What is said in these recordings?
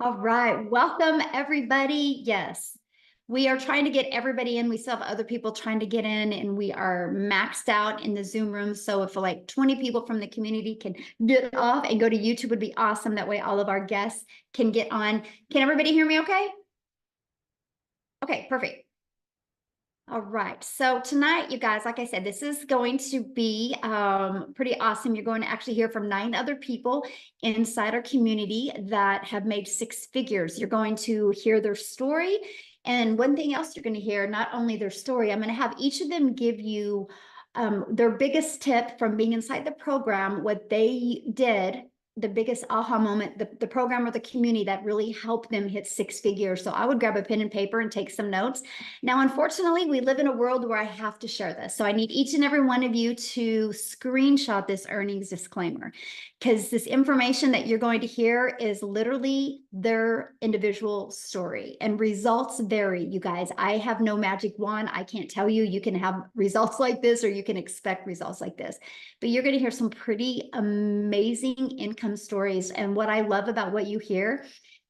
All right, welcome everybody. Yes, we are trying to get everybody in. We still have other people trying to get in, and we are maxed out in the Zoom room. So if like 20 people from the community can get off and go to YouTube, would be awesome. That way all of our guests can get on. Can everybody hear me okay? Okay, perfect. All right, so tonight, you guys, like I said, this is going to be pretty awesome. You're going to actually hear from 9 other people inside our community that have made 6 figures. You're going to hear their story. And one thing else you're going to hear, not only their story, I'm going to have each of them give you their biggest tip from being inside the program, what they did, the biggest aha moment, the program or the community that really helped them hit 6 figures. So I would grab a pen and paper and take some notes. Now, unfortunately, we live in a world where I have to share this. So I need each and every one of you to screenshot this earnings disclaimer, because this information that you're going to hear is literally their individual story, and results vary, you guys. I have no magic wand. I can't tell you you can have results like this or you can expect results like this, but you're going to hear some pretty amazing income stories. And what I love about what you hear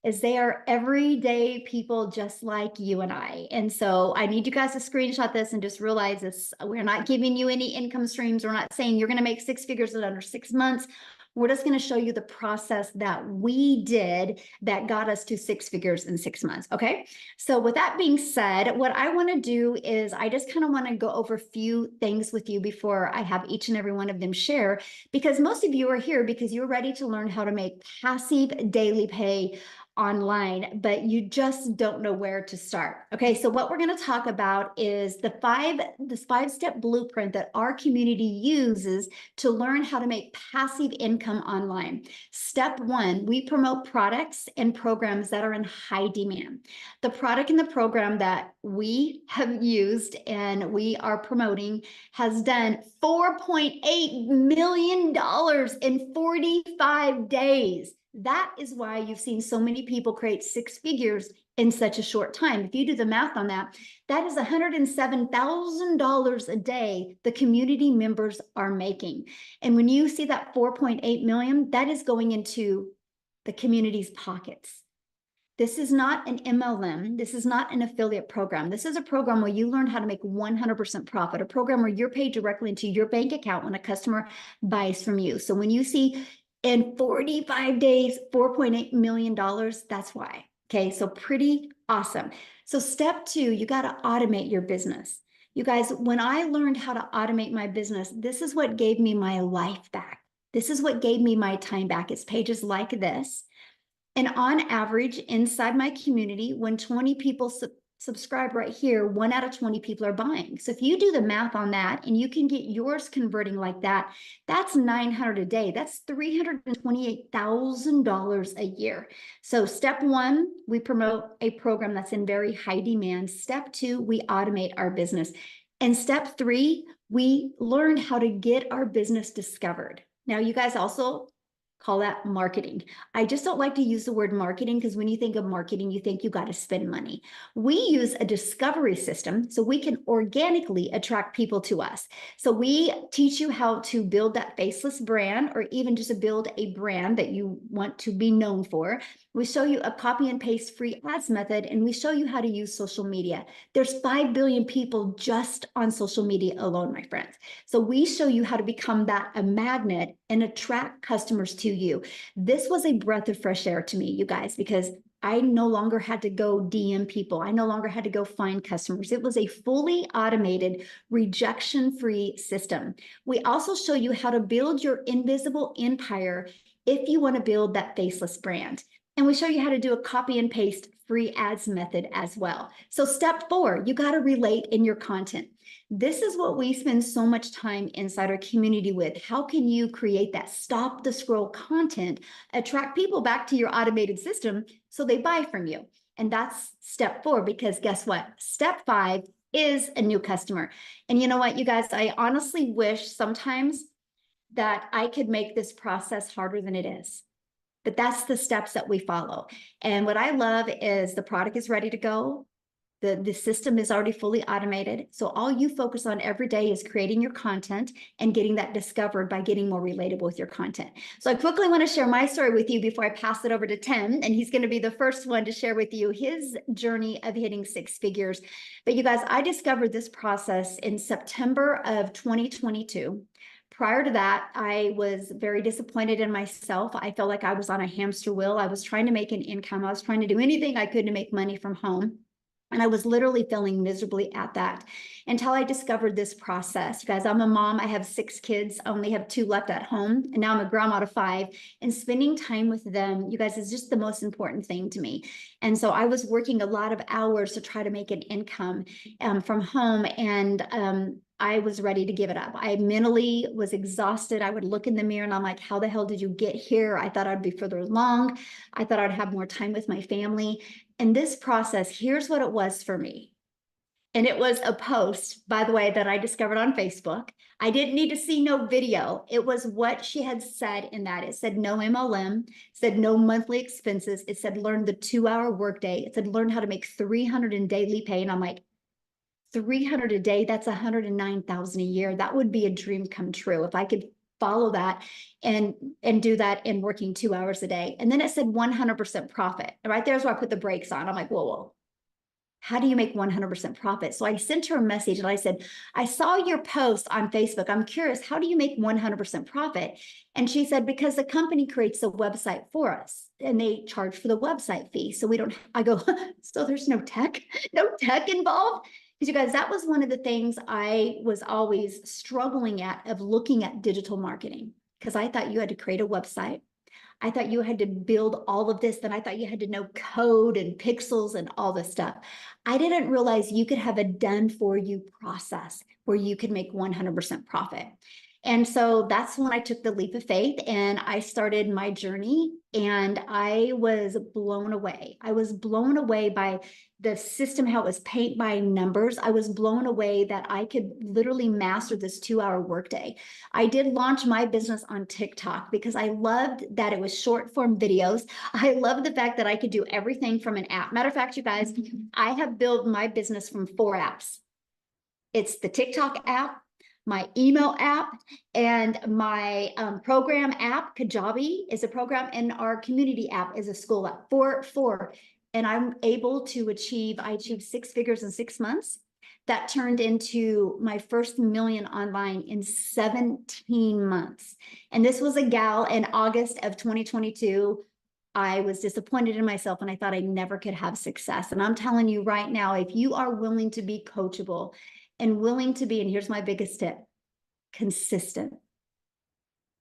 is they are everyday people just like you and I. And so I need you guys to screenshot this and just realize this. We're not giving you any income streams. We're not saying you're going to make 6 figures in under 6 months. We're just going to show you the process that we did that got us to 6 figures in 6 months. Okay. So with that being said, what I want to do is I just kind of want to go over a few things with you before I have each and every one of them share, because most of you are here because you're ready to learn how to make passive daily pay online, but you just don't know where to start. Okay, so what we're going to talk about is this 5-step blueprint that our community uses to learn how to make passive income online. Step 1, we promote products and programs that are in high demand. The product and the program that we have used and we are promoting has done $4.8 million in 45 days. That is why you've seen so many people create 6 figures in such a short time. If you do the math on that, that is $107,000 a day the community members are making. And when you see that 4.8 million, that is going into the community's pockets. This is not an MLM. This is not an affiliate program. This is a program where you learn how to make 100% profit, a program where you're paid directly into your bank account when a customer buys from you. So when you see in 45 days, $4.8 million, that's why. Okay, so pretty awesome. So step 2, you got to automate your business. You guys, when I learned how to automate my business, this is what gave me my life back. This is what gave me my time back. It's pages like this. And on average, inside my community, when 20 people subscribe right here, 1 out of 20 people are buying. So if you do the math on that and you can get yours converting like that, that's $900 a day. That's $328,000 a year. So step 1, we promote a program that's in very high demand. Step 2, we automate our business. And step 3, we learn how to get our business discovered. Now, you guys also call that marketing. I just don't like to use the word marketing because when you think of marketing, you think you got to spend money. We use a discovery system so we can organically attract people to us. So we teach you how to build that faceless brand, or even just to build a brand that you want to be known for. We show you a copy and paste free ads method, and we show you how to use social media. There's 5 billion people just on social media alone, my friends. So we show you how to become a magnet and attract customers to you. This was a breath of fresh air to me, you guys, because I no longer had to go DM people. I no longer had to go find customers. It was a fully automated, rejection-free system. We also show you how to build your invisible empire if you want to build that faceless brand. And we show you how to do a copy and paste free ads method as well. So step 4, you got to relate in your content. This is what we spend so much time inside our community with. How can you create that stop the scroll content, attract people back to your automated system so they buy from you? And that's step 4, because guess what? Step 5 is a new customer. And you know what, you guys, I honestly wish sometimes that I could make this process harder than it is. But that's the steps that we follow. And what I love is the product is ready to go. The system is already fully automated. So all you focus on every day is creating your content and getting that discovered by getting more relatable with your content. So I quickly want to share my story with you before I pass it over to Tim, and he's going to be the first one to share with you his journey of hitting six figures. But you guys, I discovered this process in September of 2022. Prior to that, I was very disappointed in myself. I felt like I was on a hamster wheel. I was trying to make an income. I was trying to do anything I could to make money from home. And I was literally feeling miserably at that until I discovered this process. You guys, I'm a mom. I have 6 kids. I only have 2 left at home. And now I'm a grandma to 5. And spending time with them, you guys, is just the most important thing to me. And so I was working a lot of hours to try to make an income from home. And I was ready to give it up. I mentally was exhausted. I would look in the mirror and I'm like, how the hell did you get here? I thought I'd be further along. I thought I'd have more time with my family. And this process, here's what it was for me. And it was a post, by the way, that I discovered on Facebook. I didn't need to see no video. It was what she had said in that. It said no MLM, said no monthly expenses. It said learn the 2-hour workday. It said learn how to make 300 in daily pay. And I'm like, 300 a day, that's 109,000 a year. That would be a dream come true if I could follow that and do that in working 2 hours a day. And then it said 100% profit. And right there's where I put the brakes on. I'm like, whoa, how do you make 100% profit? So I sent her a message and I said, I saw your post on Facebook. I'm curious, how do you make 100% profit? And she said, because the company creates a website for us and they charge for the website fee. So we don't, I go, so there's no tech involved? Because you guys, that was one of the things I was always struggling at of looking at digital marketing, because I thought you had to create a website. I thought you had to build all of this. Then I thought you had to know code and pixels and all this stuff. I didn't realize you could have a done for you process where you could make 100% profit. And so that's when I took the leap of faith and I started my journey, and I was blown away. I was blown away by the system, how it was paint by numbers. I was blown away that I could literally master this 2-hour workday. I did launch my business on TikTok because I loved that it was short form videos. I love the fact that I could do everything from an app. Matter of fact, you guys, I have built my business from 4 apps. It's the TikTok app, my email app, and my program app. Kajabi is a program, and our community app is a school app. Four. And I'm able to I achieved 6 figures in 6 months. That turned into my first million online in 17 months. And this was a gal in August of 2022. I was disappointed in myself and I thought I never could have success. And I'm telling you right now, if you are willing to be coachable and willing to be, and here's my biggest tip, consistent.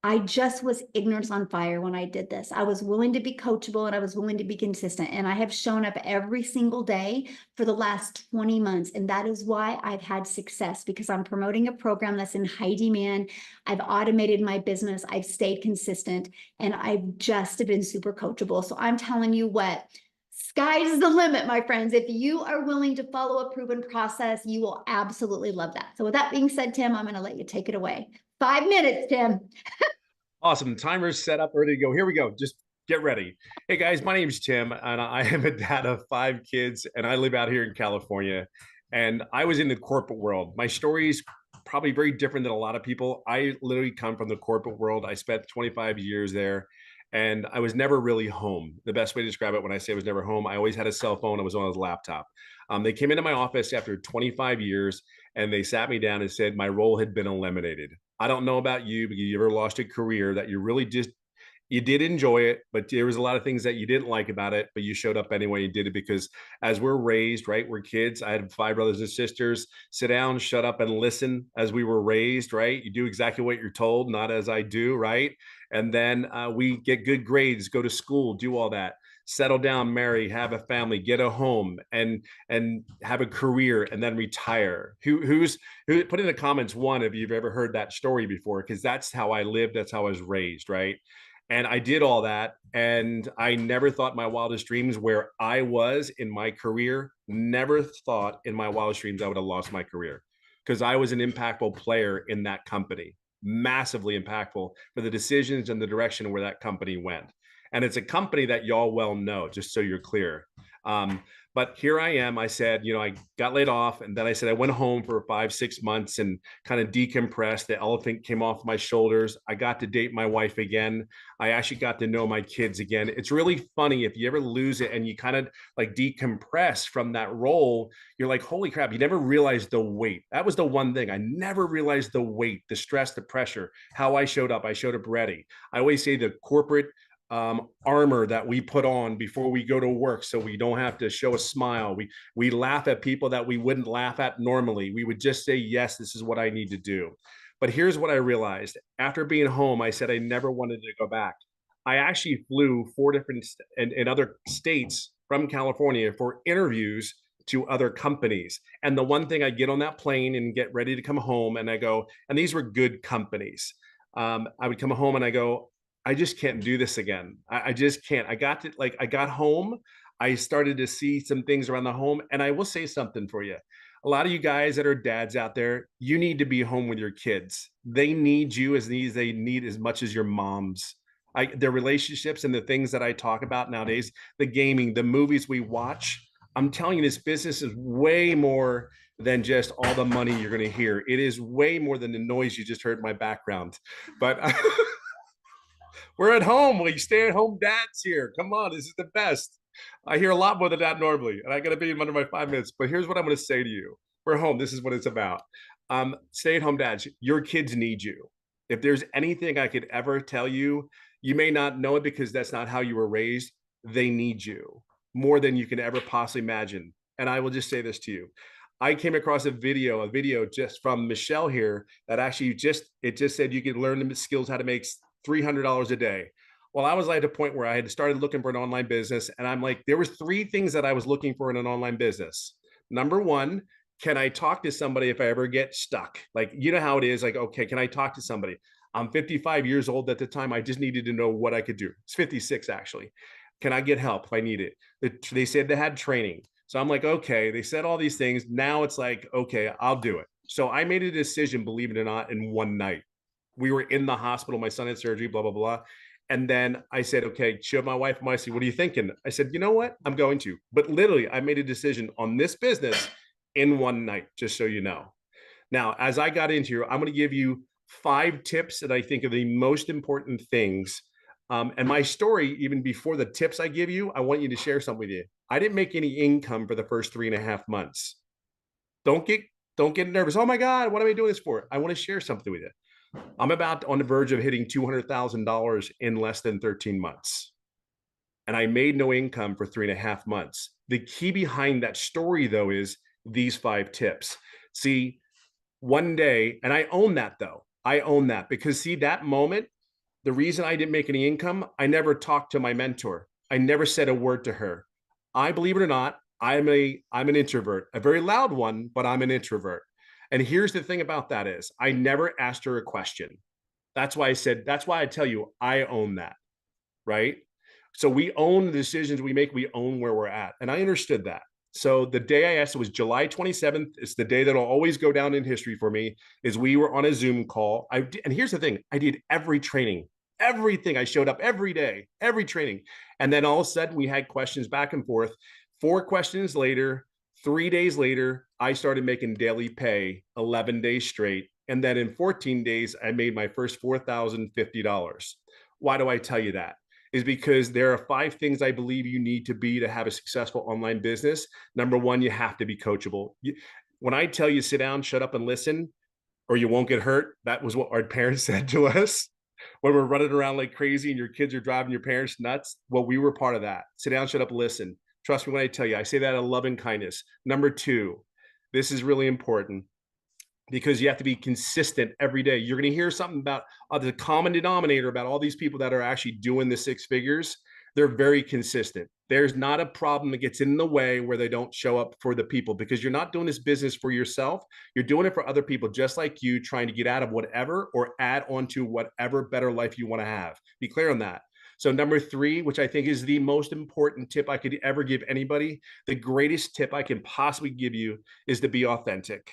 I just was ignorance on fire when I did this. I was willing to be coachable and I was willing to be consistent. And I have shown up every single day for the last 20 months. And that is why I've had success, because I'm promoting a program that's in high demand. I've automated my business. I've stayed consistent, and I've just been super coachable. So I'm telling you what, sky's the limit, my friends. If you are willing to follow a proven process, you will absolutely love that. So with that being said, Tim, I'm going to let you take it away. 5 minutes, Tim. Awesome. Timer's set up, ready to go. Here we go. Just get ready. Hey guys, my name is Tim, and I am a dad of 5 kids, and I live out here in California. And I was in the corporate world. My story is probably very different than a lot of people. I literally come from the corporate world. I spent 25 years there, and I was never really home. The best way to describe it, when I say I was never home, I always had a cell phone. I was on a laptop. They came into my office after 25 years, and they sat me down and said my role had been eliminated. I don't know about you, but you ever lost a career that you really just, you did enjoy it, but there was a lot of things that you didn't like about it, but you showed up anyway and did it because as we're raised, right? We're kids. I had 5 brothers and sisters. Sit down, shut up, and listen as we were raised, right? You do exactly what you're told, not as I do, right? And then we get good grades, go to school, do all that, settle down, marry, have a family, get a home, and have a career, and then retire. Who put in the comments one if you've ever heard that story before, because that's how I lived, that's how I was raised, right? And I did all that, and I never thought my wildest dreams, where I was in my career, never thought in my wildest dreams I would have lost my career, because I was an impactful player in that company, massively impactful for the decisions and the direction where that company went. And it's a company that y'all well know, just so you're clear. But here I am. I said, I got laid off, and then I said I went home for 5, 6 months and kind of decompressed. The elephant came off my shoulders. I got to date my wife again. I actually got to know my kids again. It's really funny if you ever lose it and you kind of like decompress from that role. You're like, holy crap, you never realized the weight. That was the one thing. I never realized the weight, the stress, the pressure, how I showed up. I showed up ready. I always say the corporate armor that we put on before we go to work, so we don't have to show a smile. We laugh at people that we wouldn't laugh at normally. We would just say, yes, this is what I need to do. But here's what I realized. After being home, I said I never wanted to go back. I actually flew 4 different in other states from California for interviews to other companies. And the one thing, I get on that plane and get ready to come home, and I go, and these were good companies. I would come home and I go, I just can't do this again. I just can't. I got home. I started to see some things around the home. And I will say something for you. A lot of you guys that are dads out there, you need to be home with your kids. They need you as they need as much as your moms. Their relationships and the things that I talk about nowadays, the gaming, the movies we watch. I'm telling you, this business is way more than just all the money you're going to hear. It is way more than the noise you just heard in my background. But we're at home. We stay at home dads here. Come on, this is the best. I hear a lot more than that normally, and I got to be in under my 5 minutes. But here's what I'm going to say to you: we're home. This is what it's about. Stay at home dads. Your kids need you. If there's anything I could ever tell you, you may not know it because that's not how you were raised. They need you more than you can ever possibly imagine. And I will just say this to you: I came across a video just from Michelle here that actually just said you could learn the skills how to make $300 a day. Well, I was at a point where I had started looking for an online business, and I'm like, there was 3 things that I was looking for in an online business. Number one, can I talk to somebody if I ever get stuck? Like, you know how it is. Like, okay, can I talk to somebody? I'm 55 years old at the time. I just needed to know what I could do. It's 56 actually. Can I get help if I need it? They said they had training. So I'm like, okay, they said all these things. Now it's like, okay, I'll do it. So I made a decision, believe it or not, in one night. We were in the hospital. My son had surgery, blah, blah, blah. And then I said, okay, showed my wife, I said, what are you thinking? I said, you know what? I'm going to. But literally, I made a decision on this business in one night, just so you know. Now, as I got into here, I'm going to give you 5 tips that I think are the most important things. And my story, even before the tips I give you, I want you to share something with you. I didn't make any income for the first 3.5 months. Don't get don't get nervous. Oh my God, what am I doing this for? I want to share something with you. I'm about on the verge of hitting $200,000 in less than 13 months. And I made no income for 3.5 months. The key behind that story, though, is these 5 tips. See, one day, and I own that, though. I own that because, see, that moment, the reason I didn't make any income, I never talked to my mentor. I never said a word to her. I, believe it or not, I'm an introvert, a very loud one, but I'm an introvert. And here's the thing about that is I never asked her a question. That's why I tell you, I own that, right? So we own the decisions we make, we own where we're at. And I understood that. So the day I asked, it was July 27th. It's the day that'll always go down in history for me, is we were on a Zoom call. And here's the thing, I did every training, everything. I showed up every day, every training. And then all of a sudden we had questions back and forth. 4 questions later, 3 days later, I started making daily pay 11 days straight. And then in 14 days, I made my first $4,050. Why do I tell you that? Is because there are 5 things I believe you need to be to have a successful online business. Number one, you have to be coachable. When I tell you sit down, shut up, and listen, or you won't get hurt, that was what our parents said to us when we're running around like crazy and your kids are driving your parents nuts. Well, we were part of that. Sit down, shut up, listen. Trust me when I tell you, I say that out of love and kindness. Number 2, this is really important because you have to be consistent every day. You're going to hear something about the common denominator about all these people that are actually doing the 6 figures. They're very consistent. There's not a problem that gets in the way where they don't show up for the people, because you're not doing this business for yourself. You're doing it for other people just like you, trying to get out of whatever or add on to whatever better life you want to have. Be clear on that. So number 3, which I think is the most important tip I could ever give anybody, the greatest tip I can possibly give you, is to be authentic.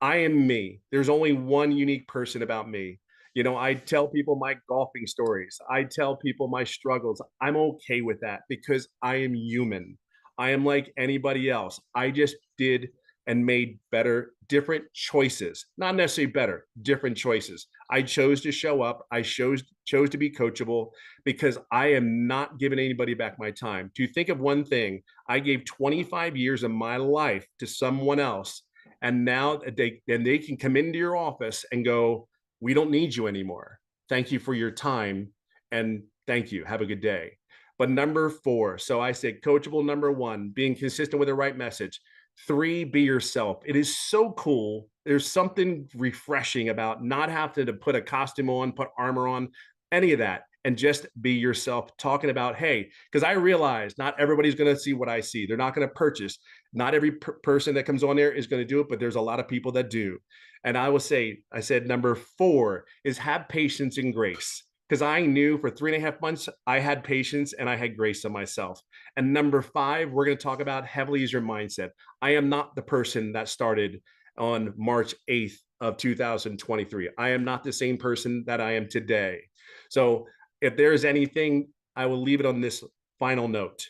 I am me. There's only one unique person about me. I tell people my golfing stories. I tell people my struggles. I'm okay with that because I am human. I am like anybody else. I just did and made better, different choices. Not necessarily better, different choices. I chose to show up. I chose to be coachable because I am not giving anybody back my time. To think of one thing, I gave 25 years of my life to someone else, and now they can come into your office and go, "We don't need you anymore. Thank you for your time, and thank you. Have a good day." But number 4, so I said coachable. Number 1, being consistent with the right message. 3, be yourself. It is so cool. There's something refreshing about not having to put a costume on, put armor on, any of that, and just be yourself, talking about, hey, because I realize not everybody's going to see what I see. They're not going to purchase. Not every person that comes on there is going to do it, but there's a lot of people that do. And I will say, I said number 4 is have patience and grace, because I knew for 3.5 months I had patience and I had grace on myself. And number 5, we're going to talk about heavily is your mindset. I am not the person that started on March 8th of 2023. I am not the same person that I am today. So if there's anything, I will leave it on this final note.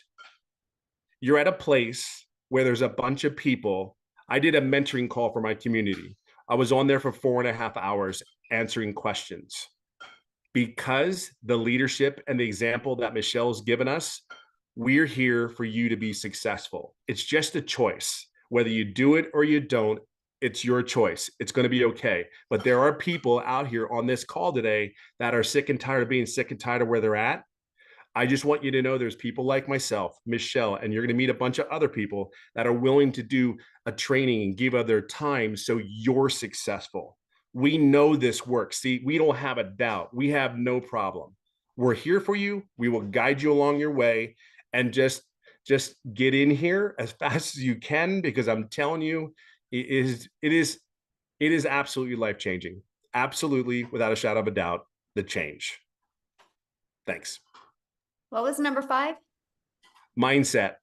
You're at a place where there's a bunch of people. I did a mentoring call for my community. I was on there for 4.5 hours answering questions, because the leadership and the example that Michelle's given us, we're here for you to be successful. It's just a choice. Whether you do it or you don't, it's your choice. It's going to be okay. But there are people out here on this call today that are sick and tired of being sick and tired of where they're at. I just want you to know there's people like myself, Michelle, and you're going to meet a bunch of other people that are willing to do a training and give of their time so you're successful. We know this works. See, we don't have a doubt. We have no problem. We're here for you. We will guide you along your way, and just get in here as fast as you can, because I'm telling you, it is absolutely life-changing. Absolutely, without a shadow of a doubt, the change. Thanks. What was number 5? Mindset.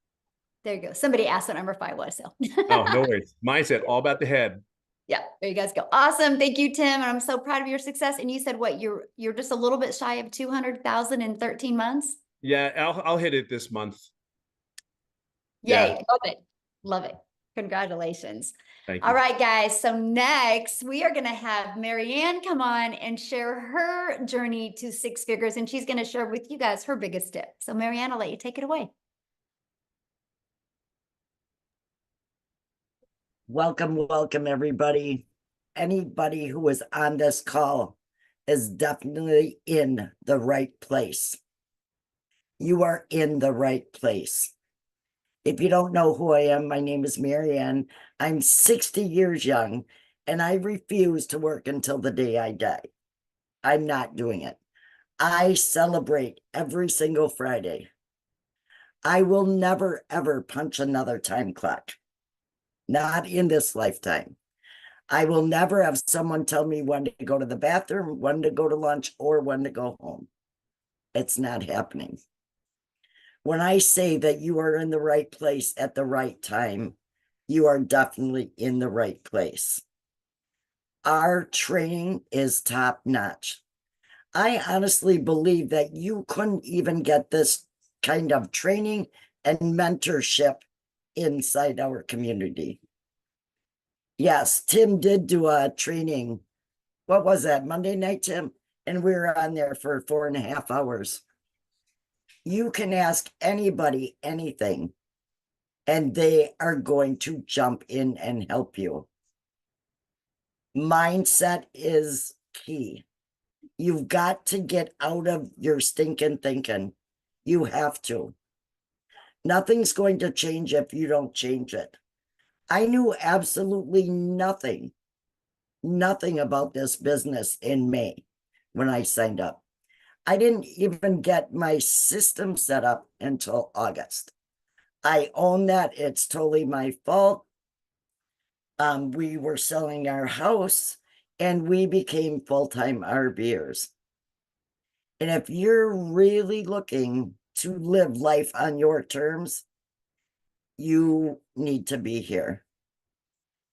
There you go. Somebody asked what number 5 was. So Oh, no worries. Mindset, all about the head. yeah, there you guys go. Awesome. Thank you, Tim. And I'm so proud of your success. And you said what, you're just a little bit shy of 200,000 in 13 months? Yeah, I'll hit it this month. Yay. Yeah. Love it. Love it. Congratulations. Thank All you. right, guys. So next we are going to have Marianne come on and share her journey to 6 figures. And she's going to share with you guys her biggest tip. So Marianne, I'll let you take it away. Welcome, everybody. Anybody who is on this call is definitely in the right place. You are in the right place. If you don't know who I am, my name is Marianne. I'm 60 years young, and I refuse to work until the day I die. I'm not doing it. I celebrate every single Friday. I will never, ever punch another time clock. Not in this lifetime. I will never have someone tell me when to go to the bathroom, when to go to lunch, or when to go home. It's not happening. When I say that you are in the right place at the right time, you are definitely in the right place. Our training is top notch. I honestly believe that you couldn't even get this kind of training and mentorship inside our community. Yes, Tim did do a training. What was that, Monday night, Tim? And we were on there for 4.5 hours. You can ask anybody anything, and they are going to jump in and help you. Mindset is key. You've got to get out of your stinking thinking. You have to. Nothing's going to change if you don't change it. I knew absolutely nothing about this business in May when I signed up. I didn't even get my system set up until August. I own that. It's totally my fault. We were selling our house and we became full-time RVers. And if you're really looking to live life on your terms, you need to be here.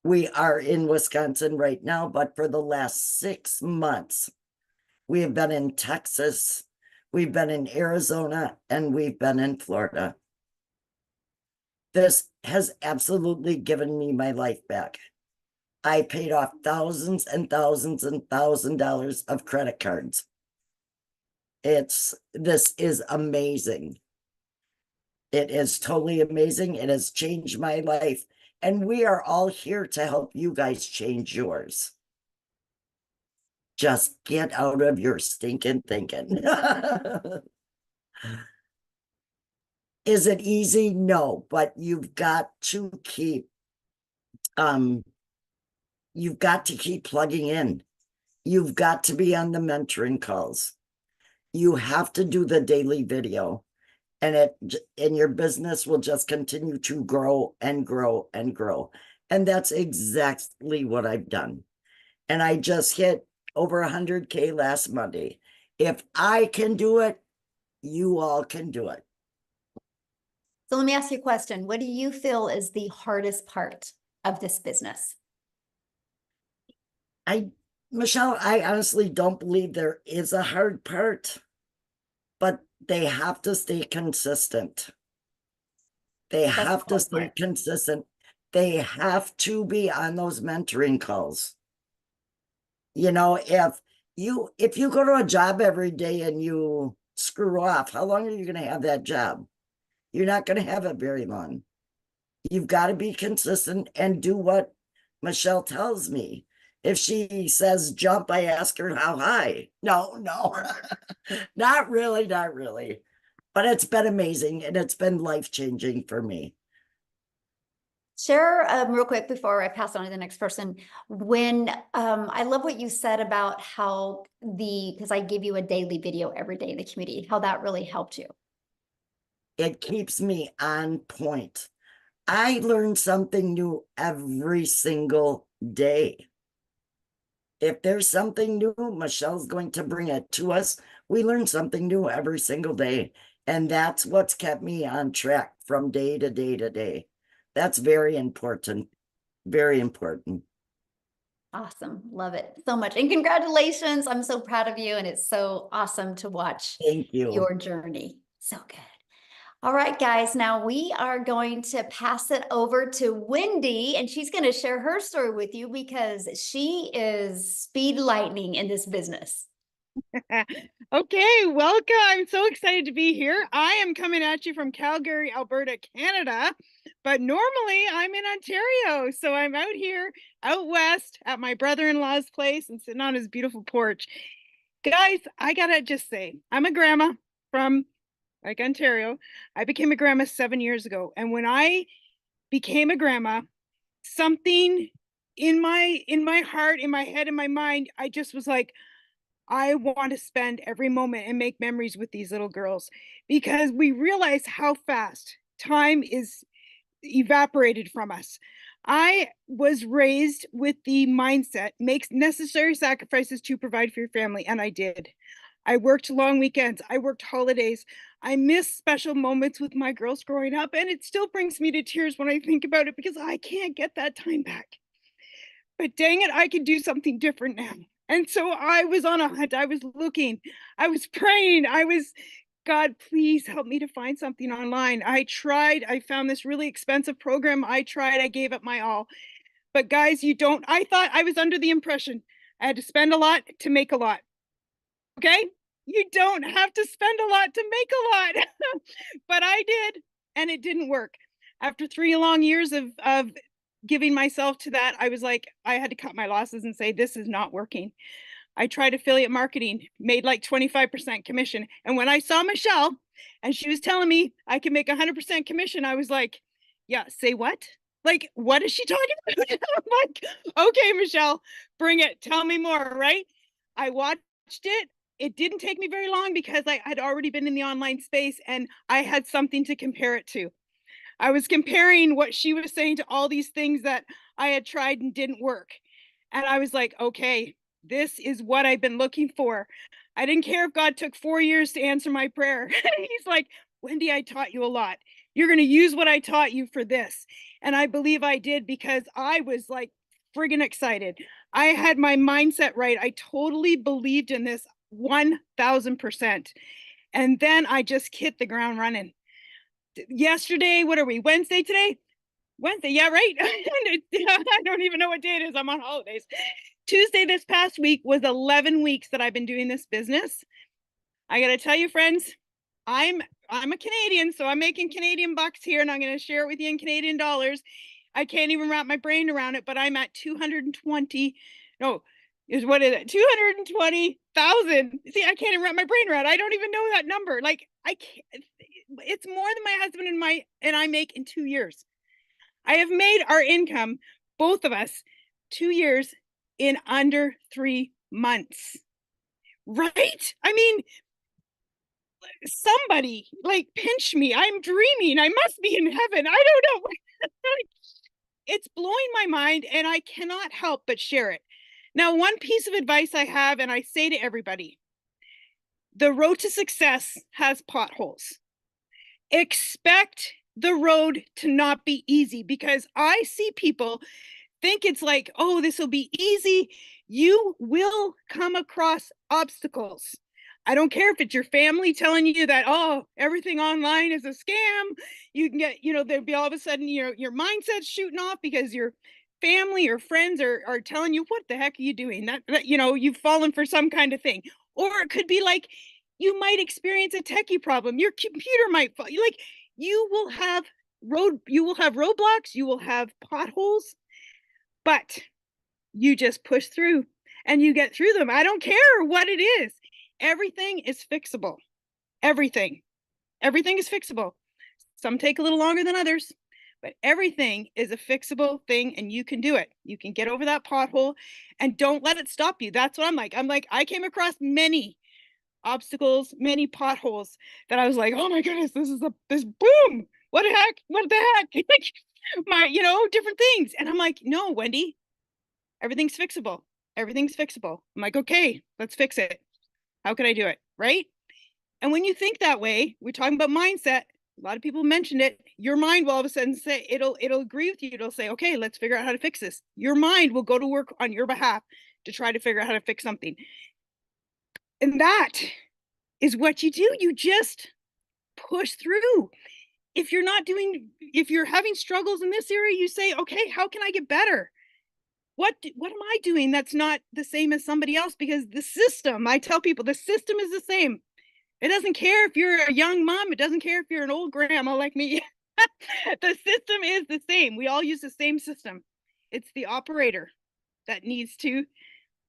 We are in Wisconsin right now, but for the last 6 months, we have been in Texas, we've been in Arizona, and we've been in Florida. This has absolutely given me my life back. I paid off thousands and thousands and $1,000 of credit cards. This is amazing. It is totally amazing. It has changed my life. And we are all here to help you guys change yours. Just get out of your stinking thinking. Is it easy? No, but you've got to keep plugging in. You've got to be on the mentoring calls. You have to do the daily video, and your business will just continue to grow and grow and grow. And that's exactly what I've done. And I just hit over 100K last Monday. If I can do it, you all can do it. So let me ask you a question. What do you feel is the hardest part of this business? Michelle, I honestly don't believe there is a hard part, but they have to stay consistent. They have to stay consistent. They have to be on those mentoring calls. You know, if you go to a job every day and you screw off, how long are you going to have that job? You're not going to have it very long. You've got to be consistent and do what Michelle tells me. If she says jump, I ask her how high. No, not really. But it's been amazing, and it's been life-changing for me. Share real quick before I pass on to the next person. When I love what you said about how because I give you a daily video every day in the community, how that really helped you. It keeps me on point. I learn something new every single day. If there's something new, Michelle's going to bring it to us. We learn something new every single day. And that's what's kept me on track from day to day to day. That's very important. Very important. Awesome. Love it so much. And congratulations. I'm so proud of you. And it's so awesome to watch Thank you. Your journey. So good. All right, guys. Now we are going to pass it over to Wendy, and she's going to share her story with you because she is speed lightning in this business. Okay, welcome. I'm so excited to be here. I am coming at you from Calgary, Alberta, Canada, but normally I'm in Ontario. So I'm out here, out west at my brother-in-law's place and sitting on his beautiful porch. Guys, I gotta just say, I'm a grandma from Ontario. I became a grandma 7 years ago. And when I became a grandma, something in my heart, in my head, in my mind, I just was like, I want to spend every moment and make memories with these little girls, because we realize how fast time is evaporated from us. I was raised with the mindset, make necessary sacrifices to provide for your family, and I did. I worked long weekends. I worked holidays. I miss special moments with my girls growing up, and it still brings me to tears when I think about it because I can't get that time back. But dang it, I could do something different now. And so I was on a hunt. I was looking. I was praying. God, please help me to find something online. I tried. I found this really expensive program. I tried. I gave it my all. But guys, I thought I was under the impression I had to spend a lot to make a lot. Okay? You don't have to spend a lot to make a lot. But I did, and it didn't work. After 3 long years of giving myself to that, I was like, I had to cut my losses and say, this is not working. I tried affiliate marketing, made like 25% commission. And when I saw Michelle and she was telling me I can make 100% commission, I was like, yeah, say what? Like, what is she talking about? I'm like, okay, Michelle, bring it. Tell me more, right? I watched it. It didn't take me very long because I had already been in the online space and I had something to compare it to. I was comparing what she was saying to all these things that I had tried and didn't work. And I was like, okay, this is what I've been looking for. I didn't care if God took 4 years to answer my prayer. He's like, Wendy, I taught you a lot. You're going to use what I taught you for this. And I believe I did because I was like friggin' excited. I had my mindset right. I totally believed in this 1000%. And then I just hit the ground running. yesterday, what are we, Wednesday today? Wednesday, yeah, right. I don't even know what day it is. I'm on holidays. Tuesday this past week was 11 weeks that I've been doing this business. I got to tell you, friends, I'm a Canadian, so I'm making Canadian bucks here, and I'm going to share it with you in Canadian dollars. I can't even wrap my brain around it, but I'm at 220. No, what is it? 220,000. See, I can't even wrap my brain around. I don't even know that number. Like, I can't. It's more than my husband and I make in 2 years. I have made our income, both of us, 2 years in under 3 months. Right? I mean, somebody like pinch me. I'm dreaming. I must be in heaven. I don't know. It's blowing my mind, and I cannot help but share it. Now, one piece of advice I have, and I say to everybody, the road to success has potholes. Expect the road to not be easy, because I see people think it's like, oh, this will be easy. You will come across obstacles. I don't care if it's your family telling you that, oh, everything online is a scam. You can get, there'll be all of a sudden your mindset's shooting off because your family or friends are telling you, what the heck are you doing? That you've fallen for some kind of thing. Or it could be like, you might experience a techie problem. Your computer might fall. Like, you will have roadblocks, you will have potholes, but you just push through and you get through them. I don't care what it is. Everything is fixable. Everything is fixable. Some take a little longer than others, but everything is a fixable thing, and you can do it. You can get over that pothole, and don't let it stop you. That's what I'm like. I came across many obstacles, many potholes that I was like, oh my goodness, this boom. What the heck? My, different things. And I'm like, no, Wendy, everything's fixable. Everything's fixable. I'm like, okay, let's fix it. How can I do it? Right? And when you think that way, we're talking about mindset. A lot of people mentioned it. Your mind will all of a sudden say, it'll agree with you. It'll say, okay, let's figure out how to fix this. Your mind will go to work on your behalf to try to figure out how to fix something. And that is what you do. You just push through. If you're having struggles in this area, you say, okay, how can I get better? What am I doing that's not the same as somebody else? Because the system, I tell people, the system is the same. It doesn't care if you're a young mom. It doesn't care if you're an old grandma like me. The system is the same. We all use the same system. It's the operator that needs to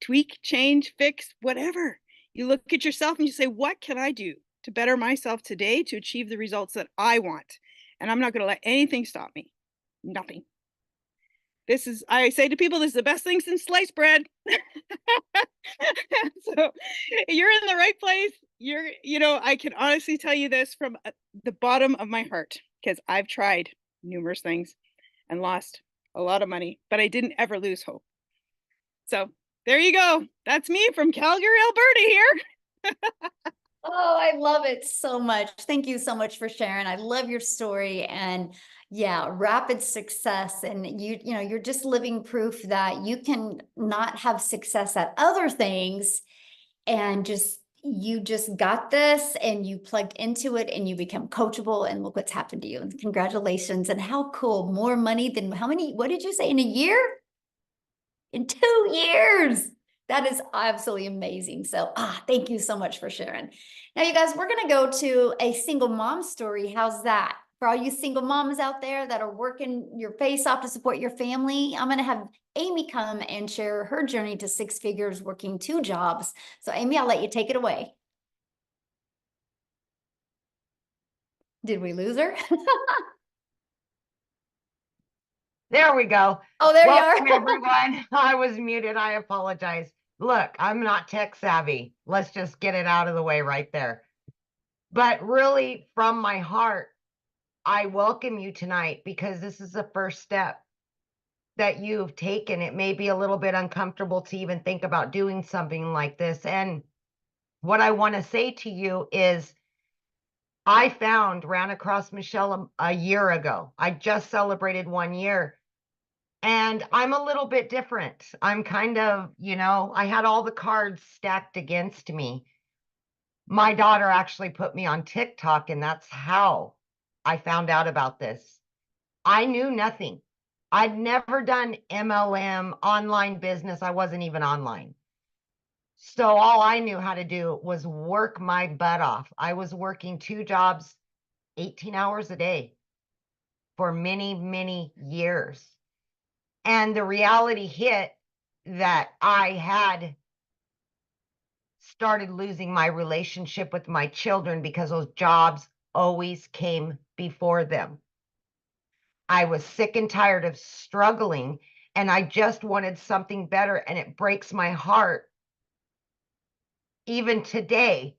tweak, change, fix, whatever. You look at yourself and you say, what can I do to better myself today to achieve the results that I want? And I'm not going to let anything stop me. Nothing. I say to people, this is the best thing since sliced bread. So you're in the right place. I can honestly tell you this from the bottom of my heart, because I've tried numerous things and lost a lot of money, but I didn't ever lose hope. So there you go. That's me from Calgary, Alberta here. Oh, I love it so much. Thank you so much for sharing. I love your story, and yeah, rapid success. And you're just living proof that you can not have success at other things, and you just got this, and you plugged into it, and you become coachable, and look what's happened to you. And congratulations. And how cool. More money than what did you say, in a year? In 2 years. That is absolutely amazing. So, thank you so much for sharing. Now, you guys, we're going to go to a single mom story. How's that? For all you single moms out there that are working your face off to support your family, I'm going to have Amy come and share her journey to 6 figures working 2 jobs. So, Amy, I'll let you take it away. Did we lose her? There we go. Oh, there Welcome, you are. everyone. I was muted. I apologize. Look, I'm not tech savvy. Let's just get it out of the way right there. But really, from my heart, I welcome you tonight, because this is the first step that you've taken. It may be a little bit uncomfortable to even think about doing something like this. And what I want to say to you is, I ran across Michelle a year ago. I just celebrated 1 year. And I'm a little bit different. I'm kind of, I had all the cards stacked against me. My daughter actually put me on TikTok, and that's how I found out about this. I knew nothing. I'd never done MLM, online business. I wasn't even online. So all I knew how to do was work my butt off. I was working 2 jobs, 18 hours a day for many, many years. And the reality hit that I had started losing my relationship with my children because those jobs always came before them. I was sick and tired of struggling, and I just wanted something better. And it breaks my heart even today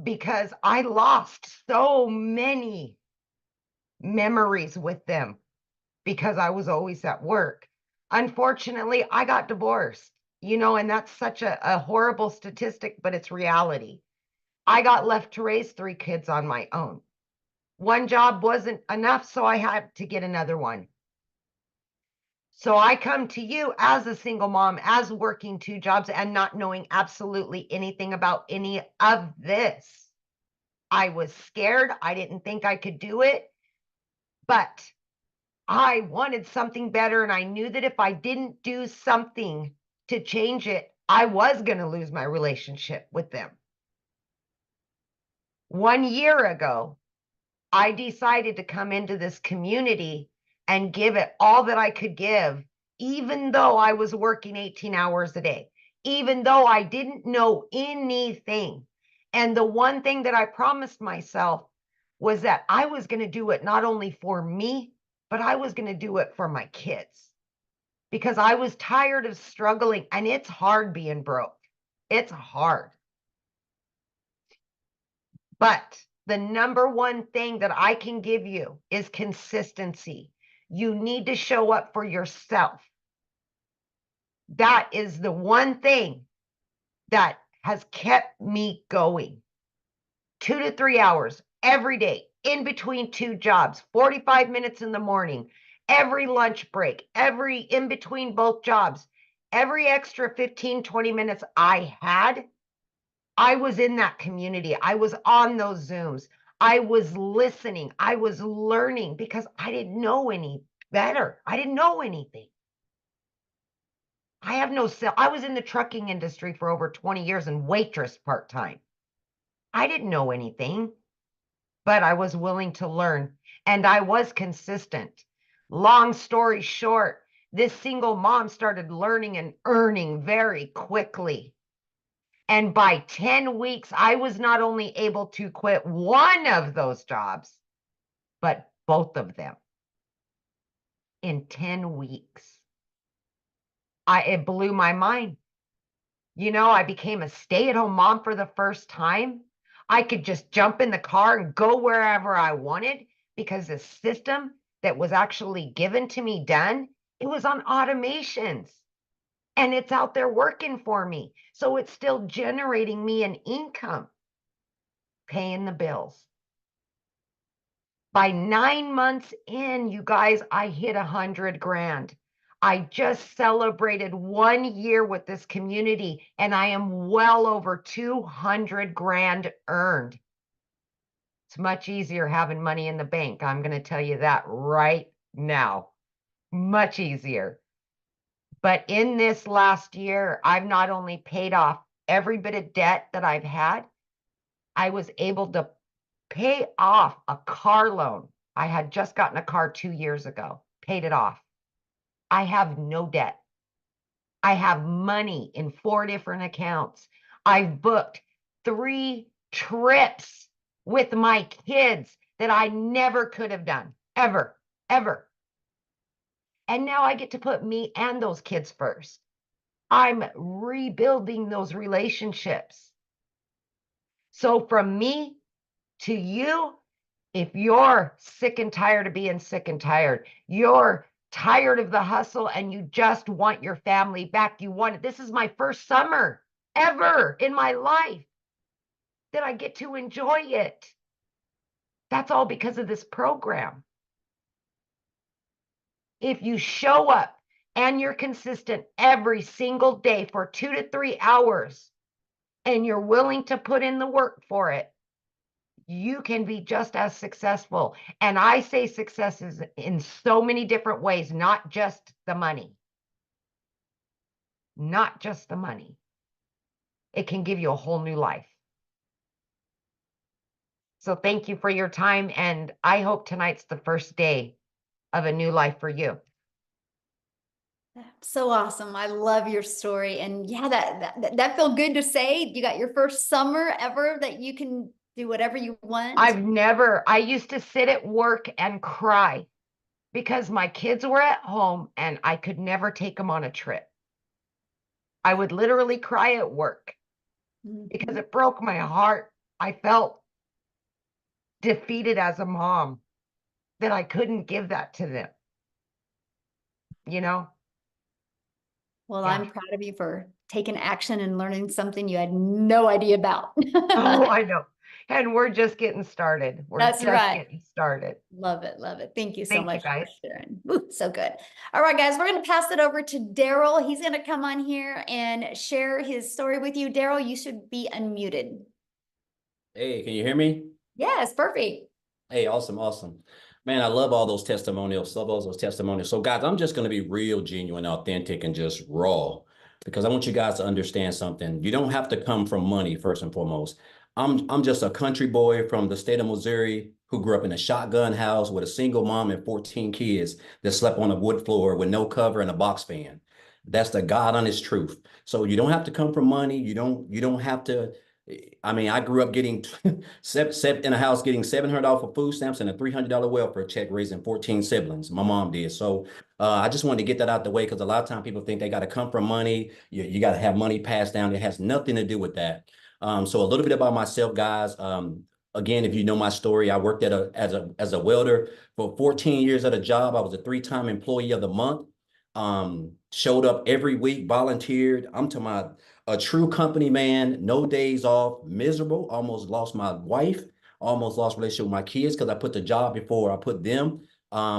because I lost so many memories with them because I was always at work. Unfortunately, I got divorced, and that's such a horrible statistic, but it's reality. I got left to raise 3 kids on my own. One job wasn't enough, so I had to get another one. So I come to you as a single mom, as working 2 jobs and not knowing absolutely anything about any of this. I was scared. I didn't think I could do it, but I wanted something better. And I knew that if I didn't do something to change it, I was going to lose my relationship with them. 1 year ago, I decided to come into this community and give it all that I could give, even though I was working 18 hours a day, even though I didn't know anything. And the one thing that I promised myself was that I was going to do it not only for me, but I was going to do it for my kids because I was tired of struggling, and it's hard being broke. It's hard. But the number one thing that I can give you is consistency. You need to show up for yourself. That is the one thing that has kept me going. 2 to 3 hours every day, in between 2 jobs, 45 minutes in the morning, every lunch break, every in between both jobs, every extra 15, 20 minutes I had, I was in that community. I was on those Zooms. I was listening. I was learning because I didn't know any better. I didn't know anything. I was in the trucking industry for over 20 years and waitress part-time. I didn't know anything, but I was willing to learn, and I was consistent. Long story short, this single mom started learning and earning very quickly. And by 10 weeks, I was not only able to quit one of those jobs, but both of them in 10 weeks. It blew my mind. I became a stay-at-home mom for the first time. I could just jump in the car and go wherever I wanted because the system that was actually given to me it was on automations. And it's out there working for me. So it's still generating me an income, paying the bills. By 9 months in, you guys, I hit 100 grand. I just celebrated 1 year with this community, and I am well over 200 grand earned. It's much easier having money in the bank. I'm going to tell you that right now. Much easier. But in this last year, I've not only paid off every bit of debt that I've had, I was able to pay off a car loan. I had just gotten a car 2 years ago, paid it off. I have no debt. I have money in 4 different accounts. I've booked 3 trips with my kids that I never could have done, ever. And now I get to put me and those kids first. I'm rebuilding those relationships. So from me to you, if you're sick and tired of being sick and tired, you're tired of the hustle and you just want your family back, this is my first summer ever in my life that I get to enjoy it. That's all because of this program. If you show up and you're consistent every single day for 2 to 3 hours and you're willing to put in the work for it, you can be just as successful. And I say success is in so many different ways, not just the money. Not just the money. It can give you a whole new life. So thank you for your time. And I hope tonight's the first day of a new life for you. So awesome. I love your story. And yeah, that felt good to say. You got your first summer ever that you can do whatever you want. I used to sit at work and cry because my kids were at home and I could never take them on a trip. I would literally cry at work because it broke my heart. I felt defeated as a mom that I couldn't give that to them. You know? Well, Yeah. I'm proud of you for taking action and learning something you had no idea about. Oh, I know. And we're just getting started. We're That's just right. getting started. Love it. Love it. Thank you so Thank you, much for guys. sharing. Ooh, so good. All right, guys, we're going to pass it over to Daryl. He's going to come on here and share his story with you. Daryl, you should be unmuted. Hey, can you hear me? Yes, perfect. Hey, awesome, awesome. Man, I love all those testimonials, love all those testimonials. So guys, I'm just going to be real, genuine, authentic, and just raw because I want you guys to understand something. You don't have to come from money, first and foremost. I'm just a country boy from the state of Missouri who grew up in a shotgun house with a single mom and 14 kids that slept on a wood floor with no cover and a box fan. That's the God honest truth. So you don't have to come from money. You don't have to. I mean, I grew up getting seven in a house getting $700 for food stamps and a $300 welfare check, raising 14 siblings. My mom did. So I just wanted to get that out the way because a lot of times people think they got to come from money. You got to have money passed down. It has nothing to do with that. So a little bit about myself, guys. Again, if you know my story, I worked as a welder for 14 years at a job. I was a 3-time employee of the month. Showed up every week, volunteered. I'm to a true company man, no days off, miserable, almost lost my wife, almost lost relationship with my kids because I put the job before I put them. I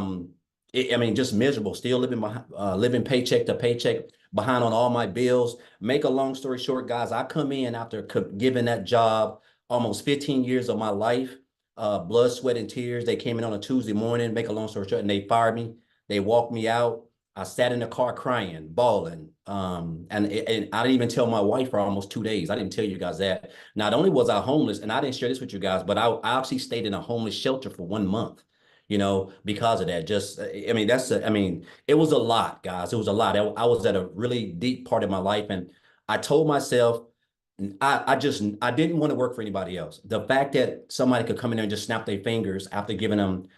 mean, just miserable, still living paycheck to paycheck, behind on all my bills. Make a long story short, guys, I come in after giving that job almost 15 years of my life, blood, sweat, and tears. They came in on a Tuesday morning, make a long story short, and they fired me. They walked me out. I sat in the car crying, bawling. And I didn't even tell my wife for almost 2 days. I didn't tell you guys that. Not only was I homeless, and I didn't share this with you guys, but I actually stayed in a homeless shelter for 1 month, because of that. I mean, it was a lot, guys. It was a lot. I was at a really deep part of my life. And I told myself, I didn't want to work for anybody else. The fact that somebody could come in there and just snap their fingers after giving them,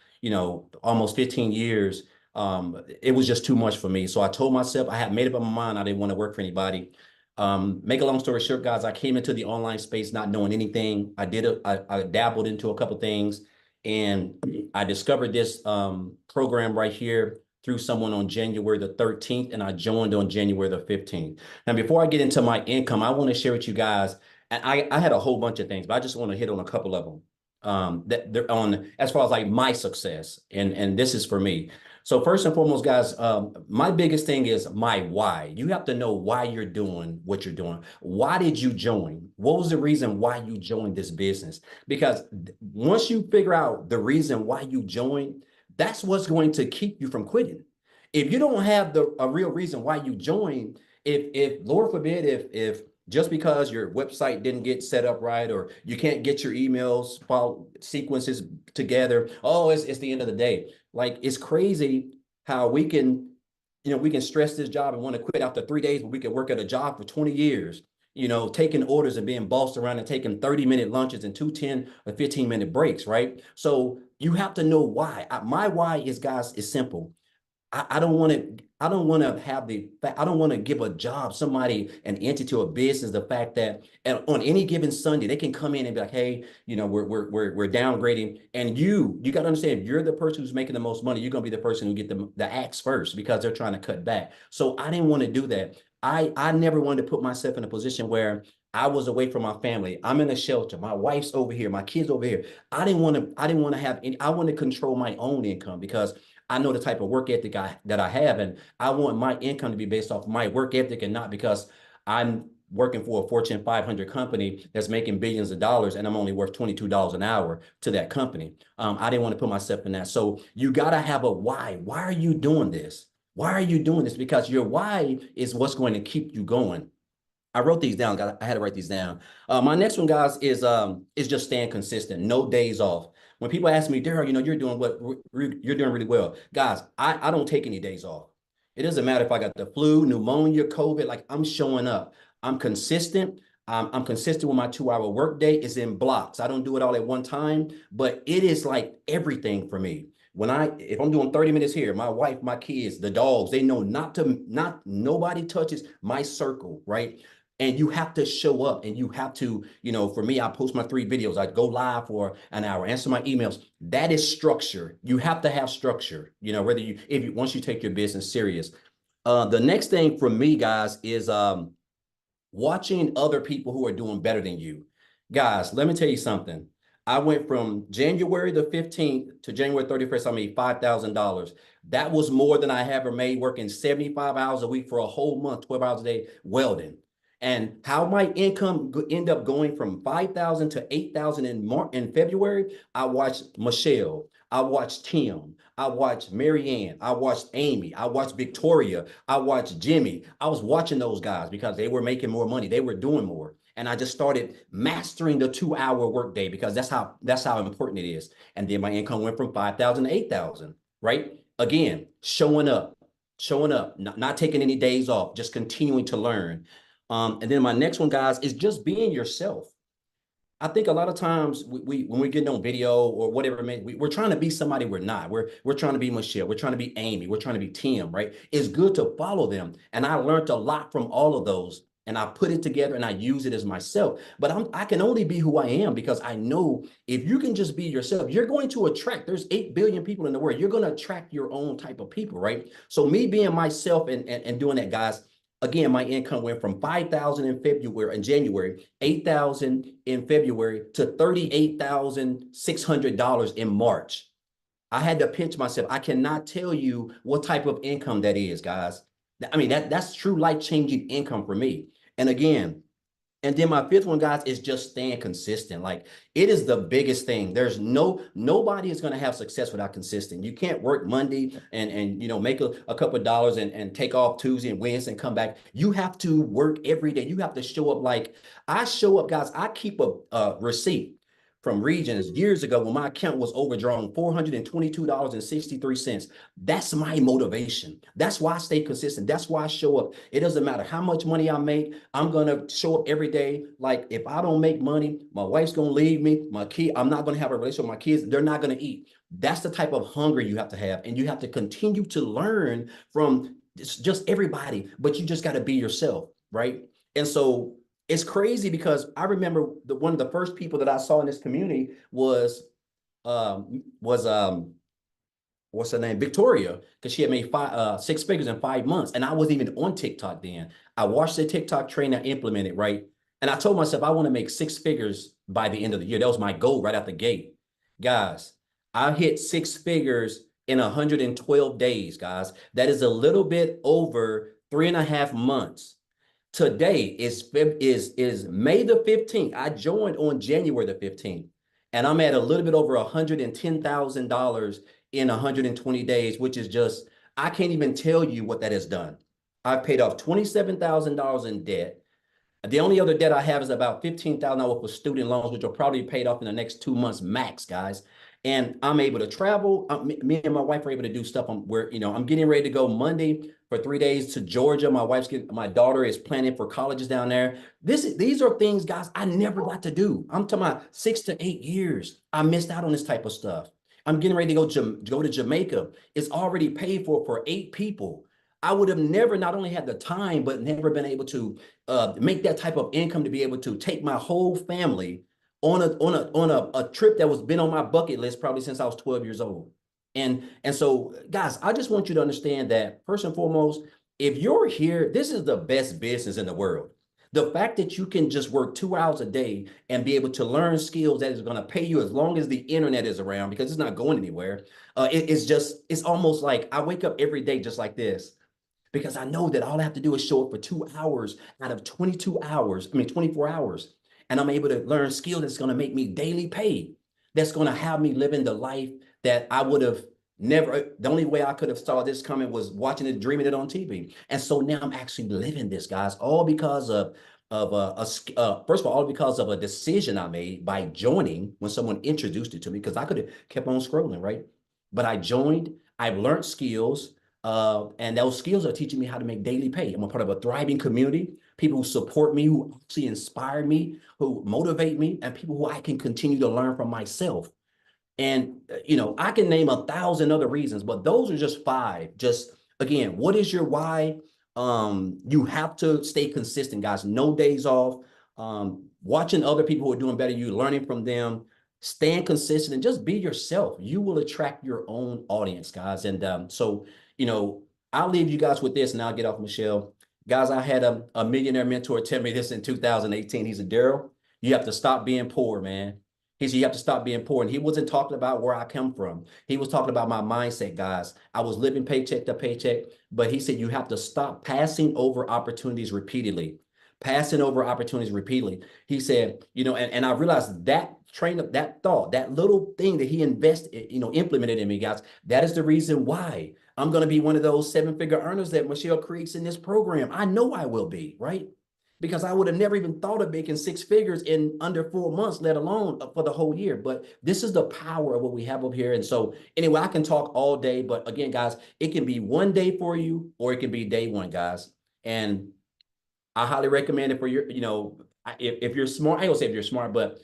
almost 15 years, it was just too much for me. So I told myself, I had made up my mind, I didn't want to work for anybody. Make a long story short, guys, I came into the online space not knowing anything. I dabbled into a couple things, and I discovered this program right here through someone on January the 13th, and I joined on January the 15th. Now, before I get into my income, I want to share with you guys, and I had a whole bunch of things, but I just want to hit on a couple of them that they're on as far as like my success, and this is for me. So first and foremost, guys, my biggest thing is my why. You have to know why you're doing what you're doing. Why did you join? What was the reason why you joined this business? Because once you figure out the reason why you joined, that's what's going to keep you from quitting. If you don't have a real reason why you joined, if Lord forbid, if just because your website didn't get set up right, or you can't get your emails file sequences together, oh, it's the end of the day. Like, it's crazy how we can stress this job and want to quit after 3 days, but we can work at a job for 20 years, taking orders and being bossed around and taking 30-minute lunches and 10 or 15-minute breaks, right? So you have to know why. My why is, guys, is simple. I don't want to give a job, somebody, an entity or a business, the fact that on any given Sunday, they can come in and be like, hey, we're downgrading. And you got to understand, if you're the person who's making the most money, you're going to be the person who get the axe first because they're trying to cut back. So I didn't want to do that. I never wanted to put myself in a position where I was away from my family. I'm in a shelter. My wife's over here. My kids over here. I didn't want to have any, I want to control my own income because I know the type of work ethic that I have, and I want my income to be based off my work ethic and not because I'm working for a Fortune 500 company that's making billions of dollars, and I'm only worth $22 an hour to that company. I didn't want to put myself in that. So you got to have a why. Why are you doing this? Why are you doing this? Because your why is what's going to keep you going. I wrote these down. I had to write these down. My next one, guys, is just staying consistent. No days off. When people ask me, Daryl, you're doing you're doing really well. Guys, I don't take any days off. It doesn't matter if I got the flu, pneumonia, COVID, like I'm showing up. I'm consistent. I'm consistent with my 2-hour workday. It's in blocks. I don't do it all at one time, but it is like everything for me. If I'm doing 30 minutes here, my wife, my kids, the dogs, they know nobody touches my circle, right? And you have to show up, and you have to, for me, I post my 3 videos. I go live for an hour, answer my emails. That is structure. You have to have structure, once you take your business serious. The next thing for me, guys, is watching other people who are doing better than you. Guys, let me tell you something. I went from January the 15th to January 31st, I made $5,000. That was more than I ever made working 75 hours a week for a whole month, 12 hours a day, welding. And how my income end up going from 5,000 to 8,000 in February, I watched Michelle, I watched Tim, I watched Marianne, I watched Amy, I watched Victoria, I watched Jimmy. I was watching those guys because they were making more money, they were doing more. And I just started mastering the 2-hour workday because that's how important it is. And then my income went from 5,000 to 8,000, right? Again, showing up, not taking any days off, just continuing to learn. And then my next one, guys, is just being yourself. I think a lot of times when we're getting on video or whatever, we're trying to be somebody we're not. We're trying to be Michelle. We're trying to be Amy. We're trying to be Tim, right? It's good to follow them. And I learned a lot from all of those. And I put it together and I use it as myself. But I can only be who I am because I know if you can just be yourself, you're going to attract. There's 8 billion people in the world. You're going to attract your own type of people, right? So me being myself and doing that, guys, again, my income went from 5,000 in January, 8,000 in February to $38,600 in March. I had to pinch myself. I cannot tell you what type of income that is, guys. I mean, that's true life-changing income for me. And again, and then my 5th one, guys, is just staying consistent. Like, it is the biggest thing. There's nobody is going to have success without consistent. You can't work Monday and make a couple of dollars and take off Tuesday and Wednesday and come back. You have to work every day. You have to show up. Like I show up, guys. I keep a receipt from Regions years ago when my account was overdrawn $422.63. That's my motivation. That's why I stay consistent. That's why I show up. It doesn't matter how much money I make. I'm going to show up every day. Like if I don't make money, my wife's going to leave me. I'm not going to have a relationship with my kids. They're not going to eat. That's the type of hunger you have to have. And you have to continue to learn from just everybody, but you just got to be yourself, right? And so it's crazy because I remember one of the first people that I saw in this community was what's her name? Victoria, because she had made 6 figures in 5 months. And I wasn't even on TikTok then. I watched the TikTok trainer implement it, right? And I told myself I want to make 6 figures by the end of the year. That was my goal right out the gate. Guys, I hit 6 figures in 112 days, guys. That is a little bit over 3.5 months. Today is May the 15th. I joined on January the 15th, and I'm at a little bit over $110,000 in 120 days, which is just, I can't even tell you what that has done. I've paid off $27,000 in debt. The only other debt I have is about $15,000 for student loans, which will probably be paid off in the next 2 months max, guys. And I'm able to travel. Me and my wife are able to do stuff. I'm getting ready to go Monday for 3 days to Georgia. My daughter is planning for colleges down there. These are things, guys, I never got to do. I'm talking about 6 to 8 years. I missed out on this type of stuff. I'm getting ready to go to Jamaica. It's already paid for 8 people. I would have never not only had the time, but never been able to make that type of income to be able to take my whole family on a trip that was been on my bucket list probably since I was 12 years old. And so, guys, I just want you to understand that first and foremost, if you're here, this is the best business in the world. The fact that you can just work 2 hours a day and be able to learn skills that is going to pay you as long as the internet is around, because it's not going anywhere. It's almost like I wake up every day just like this. because I know that all I have to do is show up for 2 hours out of 24 hours. And I'm able to learn skills that's going to make me daily pay. That's going to have me living the life that I would have never, the only way I could have saw this coming was watching it, dreaming it on TV. And so now I'm actually living this, guys, all because of first of all because of a decision I made by joining when someone introduced it to me, because I could have kept on scrolling, right? But I joined, I've learned skills, and those skills are teaching me how to make daily pay. I'm a part of a thriving community, people who support me, who actually inspire me, who motivate me, and people who I can continue to learn from myself. And, I can name 1,000 other reasons, but those are just 5. Just again, what is your why? You have to stay consistent, guys. No days off. Watching other people who are doing better, you learning from them, staying consistent, and just be yourself. You will attract your own audience, guys. And so, I'll leave you guys with this, and I'll get off, Michelle. Guys, I had a millionaire mentor tell me this in 2018. He said, Daryl, you have to stop being poor, man. He said, you have to stop being poor. And he wasn't talking about where I come from. He was talking about my mindset, guys. I was living paycheck to paycheck, but he said, you have to stop passing over opportunities repeatedly. Passing over opportunities repeatedly. He said, and I realized that train of that thought, that little thing that he invested, implemented in me, guys, that is the reason why I'm going to be one of those 7-figure earners that Michelle creates in this program. I know I will be, right? Because I would have never even thought of making 6 figures in under 4 months, let alone for the whole year. But this is the power of what we have up here. And so anyway, I can talk all day, but again, guys, it can be one day for you, or it can be day one, guys. And I highly recommend it for your, if you're smart, I don't say if you're smart, but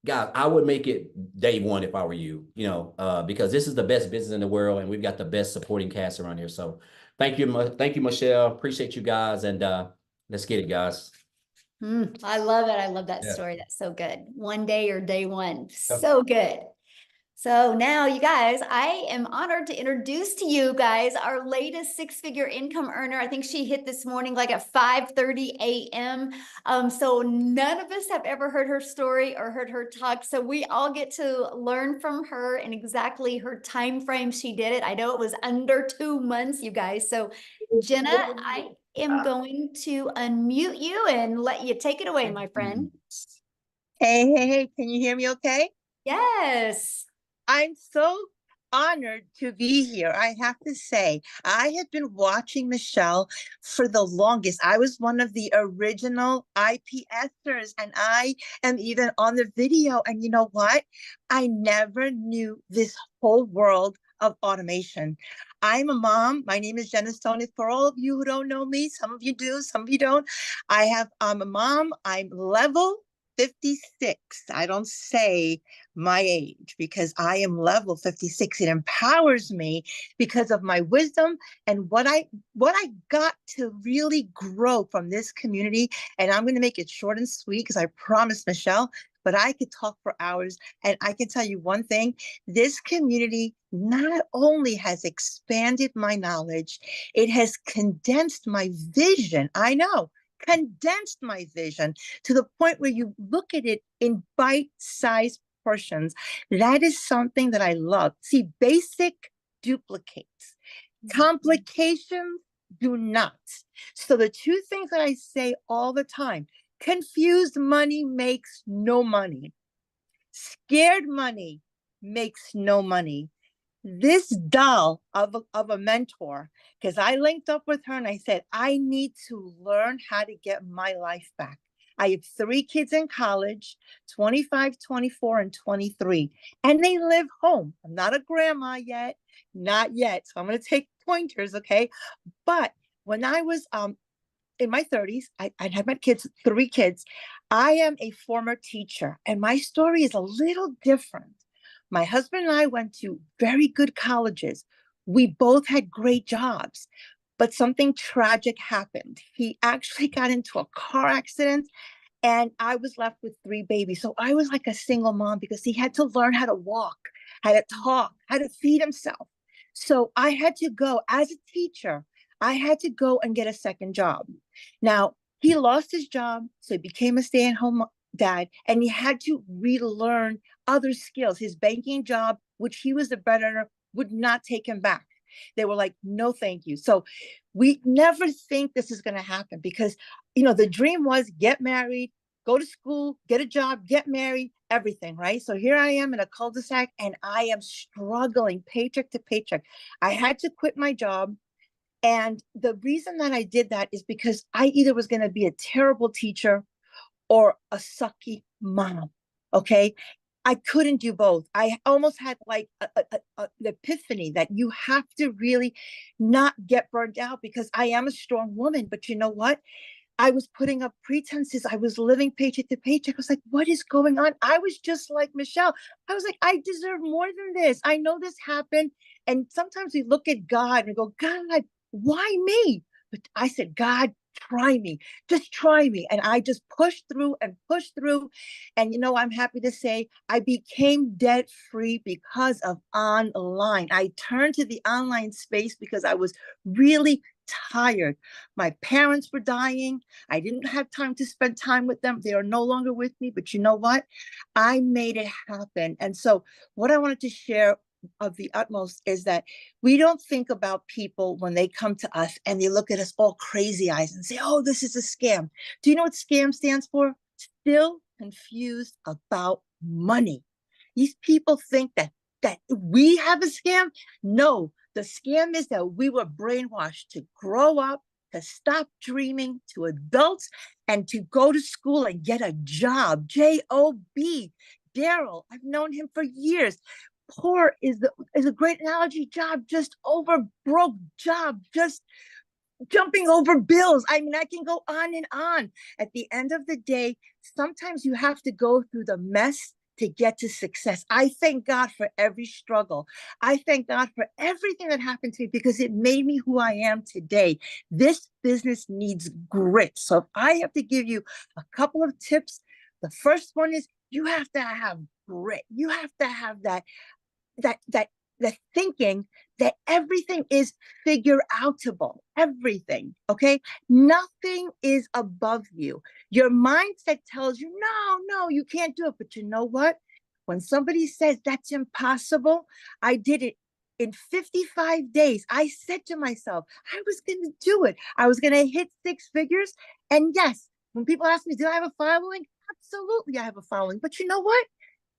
guys, I would make it day one if I were you, because this is the best business in the world, and we've got the best supporting cast around here. So thank you, Michelle. Appreciate you guys, and let's get it, guys. I love it. I love that story. That's so good. One day or day one. So good. So now, you guys, I am honored to introduce to you guys our latest 6-figure income earner. I think she hit this morning like at 5:30 a.m. So none of us have ever heard her story or heard her talk. So we all get to learn from her and exactly her time frame she did it. I know it was under 2 months, you guys. So Jenna, I am going to unmute you and let you take it away, my friend. Hey, can you hear me okay? Yes. I'm so honored to be here. I have to say, I have been watching Michelle for the longest. I was one of the original IPSers, and I am even on the video. And you know what? I never knew this whole world of automation. I'm a mom. My name is Jenna Stone. For all of you who don't know me, some of you do, some of you don't. I'm a mom. I'm level 56. I don't say my age because I am level 56. It empowers me because of my wisdom and what I got to really grow from this community. And I'm going to make it short and sweet because I promised Michelle, but I could talk for hours. And I can tell you one thing, this community not only has expanded my knowledge, it has condensed my vision. I know. Condensed my vision to the point where you look at it in bite-sized portions. That is something that I love. See, basic duplicates. Complications do not. So the 2 things that I say all the time, confused money makes no money. Scared money makes no money. This doll of a mentor, because I linked up with her and I said, I need to learn how to get my life back. I have 3 kids in college, 25, 24, and 23, and they live home. I'm not a grandma yet, not yet. So I'm going to take pointers, okay? But when I was in my 30s, I had my kids, 3 kids. I am a former teacher, and my story is a little different. My husband and I went to very good colleges. We both had great jobs, but something tragic happened. He actually got into a car accident, and I was left with 3 babies. So I was like a single mom because he had to learn how to walk, how to talk, how to feed himself. So I had to go as a teacher. I had to go and get a second job. Now, he lost his job, so he became a stay-at-home dad, and he had to relearn other skills. His banking job, which he was the breadwinner, would not take him back. They were like, no, thank you. So we never think this is going to happen because, the dream was get married, go to school, get a job, get married, everything, right? So here I am in a cul-de-sac and I am struggling paycheck to paycheck. I had to quit my job. And the reason that I did that is because I either was going to be a terrible teacher or a sucky mom. Okay. I couldn't do both. I almost had like an epiphany that you have to really not get burned out because I am a strong woman. But you know what? I was putting up pretenses. I was living paycheck to paycheck. I was like, what is going on? I was just like Michelle. I was like, I deserve more than this. I know this happened. And sometimes we look at God and go, God, why me? But I said, God, try me, just try me. And I just pushed through and pushed through. And, I'm happy to say I became debt free because of online. I turned to the online space because I was really tired. My parents were dying. I didn't have time to spend time with them. They are no longer with me. But you know what? I made it happen. And so what I wanted to share of the utmost is that we don't think about people when they come to us and they look at us all crazy eyes and say, oh, this is a scam. Do you know what scam stands for? Still confused about money. These people think that we have a scam. No, the scam is that we were brainwashed to grow up, to stop dreaming, to adults, and to go to school and get a job. J-O-B. Daryl, I've known him for years. Poor is a great analogy. Job, just over broke. Job, just jumping over bills. I mean, I can go on and on. At the end of the day, sometimes you have to go through the mess to get to success. I thank God for every struggle. I thank God for everything that happened to me because it made me who I am today. This business needs grit. So if I have to give you a couple of tips, the first one is you have to have grit. You have to have that thinking that everything is figure outable, everything, okay? Nothing is above you. Your mindset tells you, no, you can't do it. But you know what? When somebody says that's impossible, I did it in 55 days. I said to myself, I was going to do it. I was going to hit 6 figures. And yes, when people ask me, do I have a following? Absolutely, I have a following. But you know what?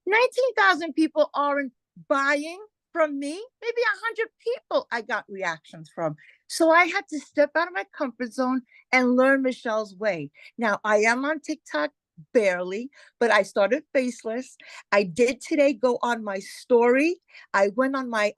19,000 people aren't buying from me. Maybe 100 people I got reactions from. So I had to step out of my comfort zone and learn Michelle's way. Now I am on TikTok barely, but I started faceless. I did today go on my story. I went on my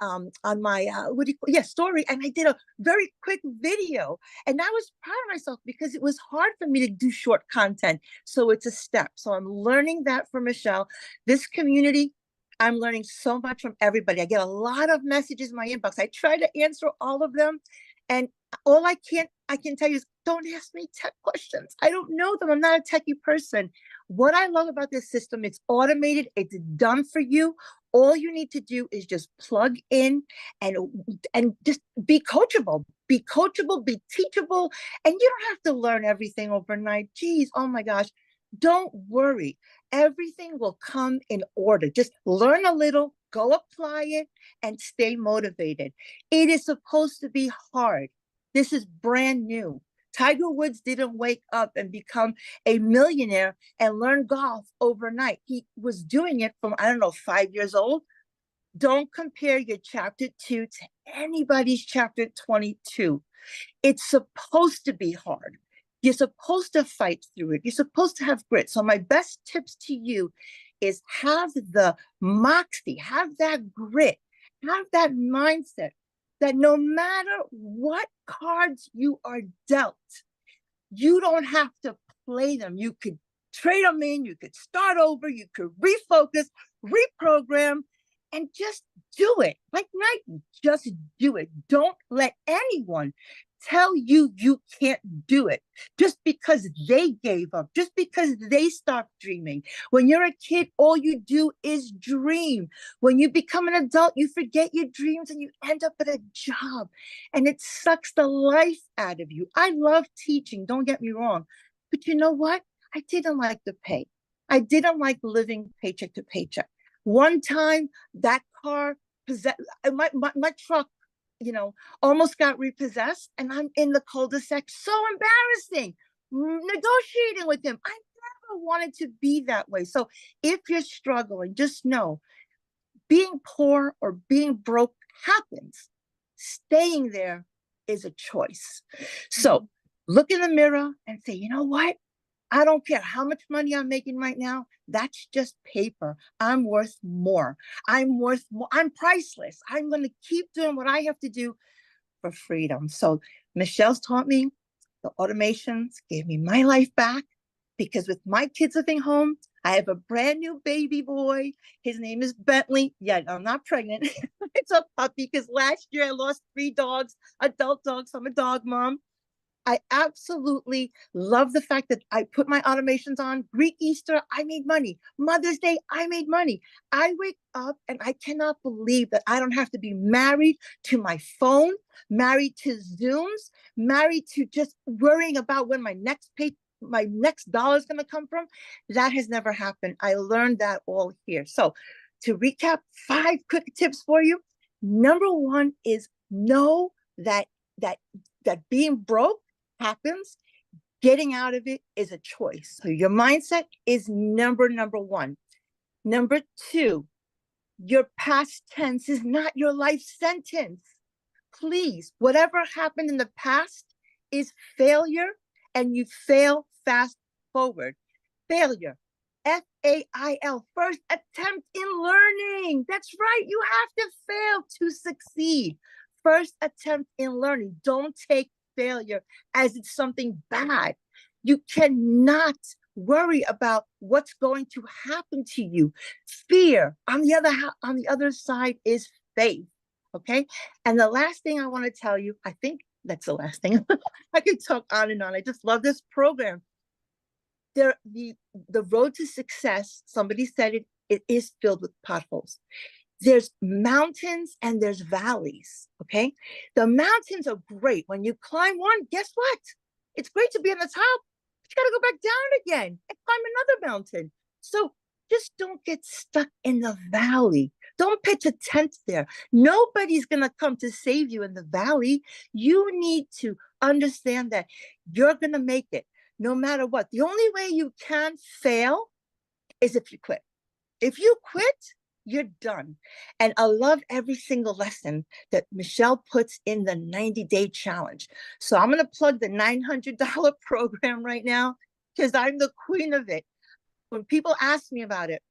story, and I did a very quick video. And I was proud of myself because it was hard for me to do short content. So it's a step. So I'm learning that from Michelle. This community, I'm learning so much from everybody. I get a lot of messages in my inbox. I try to answer all of them. And all I can tell you is don't ask me tech questions. I don't know them. I'm not a techie person. What I love about this system, it's automated. It's done for you. All you need to do is just plug in and just be coachable. Be coachable, be teachable. And you don't have to learn everything overnight. Geez, oh my gosh. Don't worry. Everything will come in order. Just learn a little, go apply it, and stay motivated. It is supposed to be hard. This is brand new. Tiger Woods didn't wake up and become a millionaire and learn golf overnight. He was doing it from, 5 years old. Don't compare your chapter 2 to anybody's chapter 22. It's supposed to be hard. You're supposed to fight through it. You're supposed to have grit. So my best tips to you is have the moxie, have that grit, have that mindset that no matter what cards you are dealt, you don't have to play them. You could trade them in, you could start over, you could refocus, reprogram, and just do it. Like Nike, just do it. Don't let anyone tell you you can't do it just because they gave up, just because they stopped dreaming. When you're a kid, all you do is dream. When you become an adult, you forget your dreams and you end up at a job, and it sucks the life out of you. I love teaching, don't get me wrong, but you know what? I didn't like the pay. I didn't like living paycheck to paycheck. One time, that car, my truck almost got repossessed, and I'm in the cul-de-sac. So embarrassing. Negotiating with him. I never wanted to be that way. So if you're struggling, just know being poor or being broke happens. Staying there is a choice. So look in the mirror and say, you know what? I don't care how much money I'm making right now. That's just paper. I'm worth more. I'm worth more. I'm priceless. I'm going to keep doing what I have to do for freedom. So Michelle's taught me, the automations gave me my life back, because with my kids living home, I have a brand new baby boy. His name is Bentley. Yeah, I'm not pregnant. It's a puppy, because last year I lost 3 dogs, adult dogs. I'm a dog mom. I absolutely love the fact that I put my automations on. Greek Easter, I made money. Mother's Day, I made money. I wake up and I cannot believe that I don't have to be married to my phone, married to Zooms, married to just worrying about when my next dollar is going to come from. That has never happened. I learned that all here. So to recap, 5 quick tips for you. Number 1 is know that being broke happens. Getting out of it is a choice. So your mindset is number 1. Number 2, your past tense is not your life sentence. Please, whatever happened in the past is failure, and you fail fast forward. Failure, FAIL, first attempt in learning. That's right. You have to fail to succeed. First attempt in learning. Don't take failure as it's something bad. You cannot worry about what's going to happen to you. Fear, on the other side, is faith. Okay. And the last thing I want to tell you, I think that's the last thing. I could talk on and on. I just love this program. The road to success, somebody said it is filled with potholes. There's mountains and there's valleys, okay? The mountains are great. When you climb one, guess what? It's great to be on the top, but you got to go back down again and climb another mountain. So just don't get stuck in the valley. Don't pitch a tent there. Nobody's going to come to save you in the valley. You need to understand that you're going to make it no matter what. The only way you can fail is if you quit. If you quit, you're done. And I love every single lesson that Michelle puts in the 90-day challenge. So I'm going to plug the $900 program right now, because I'm the queen of it. When people ask me about it,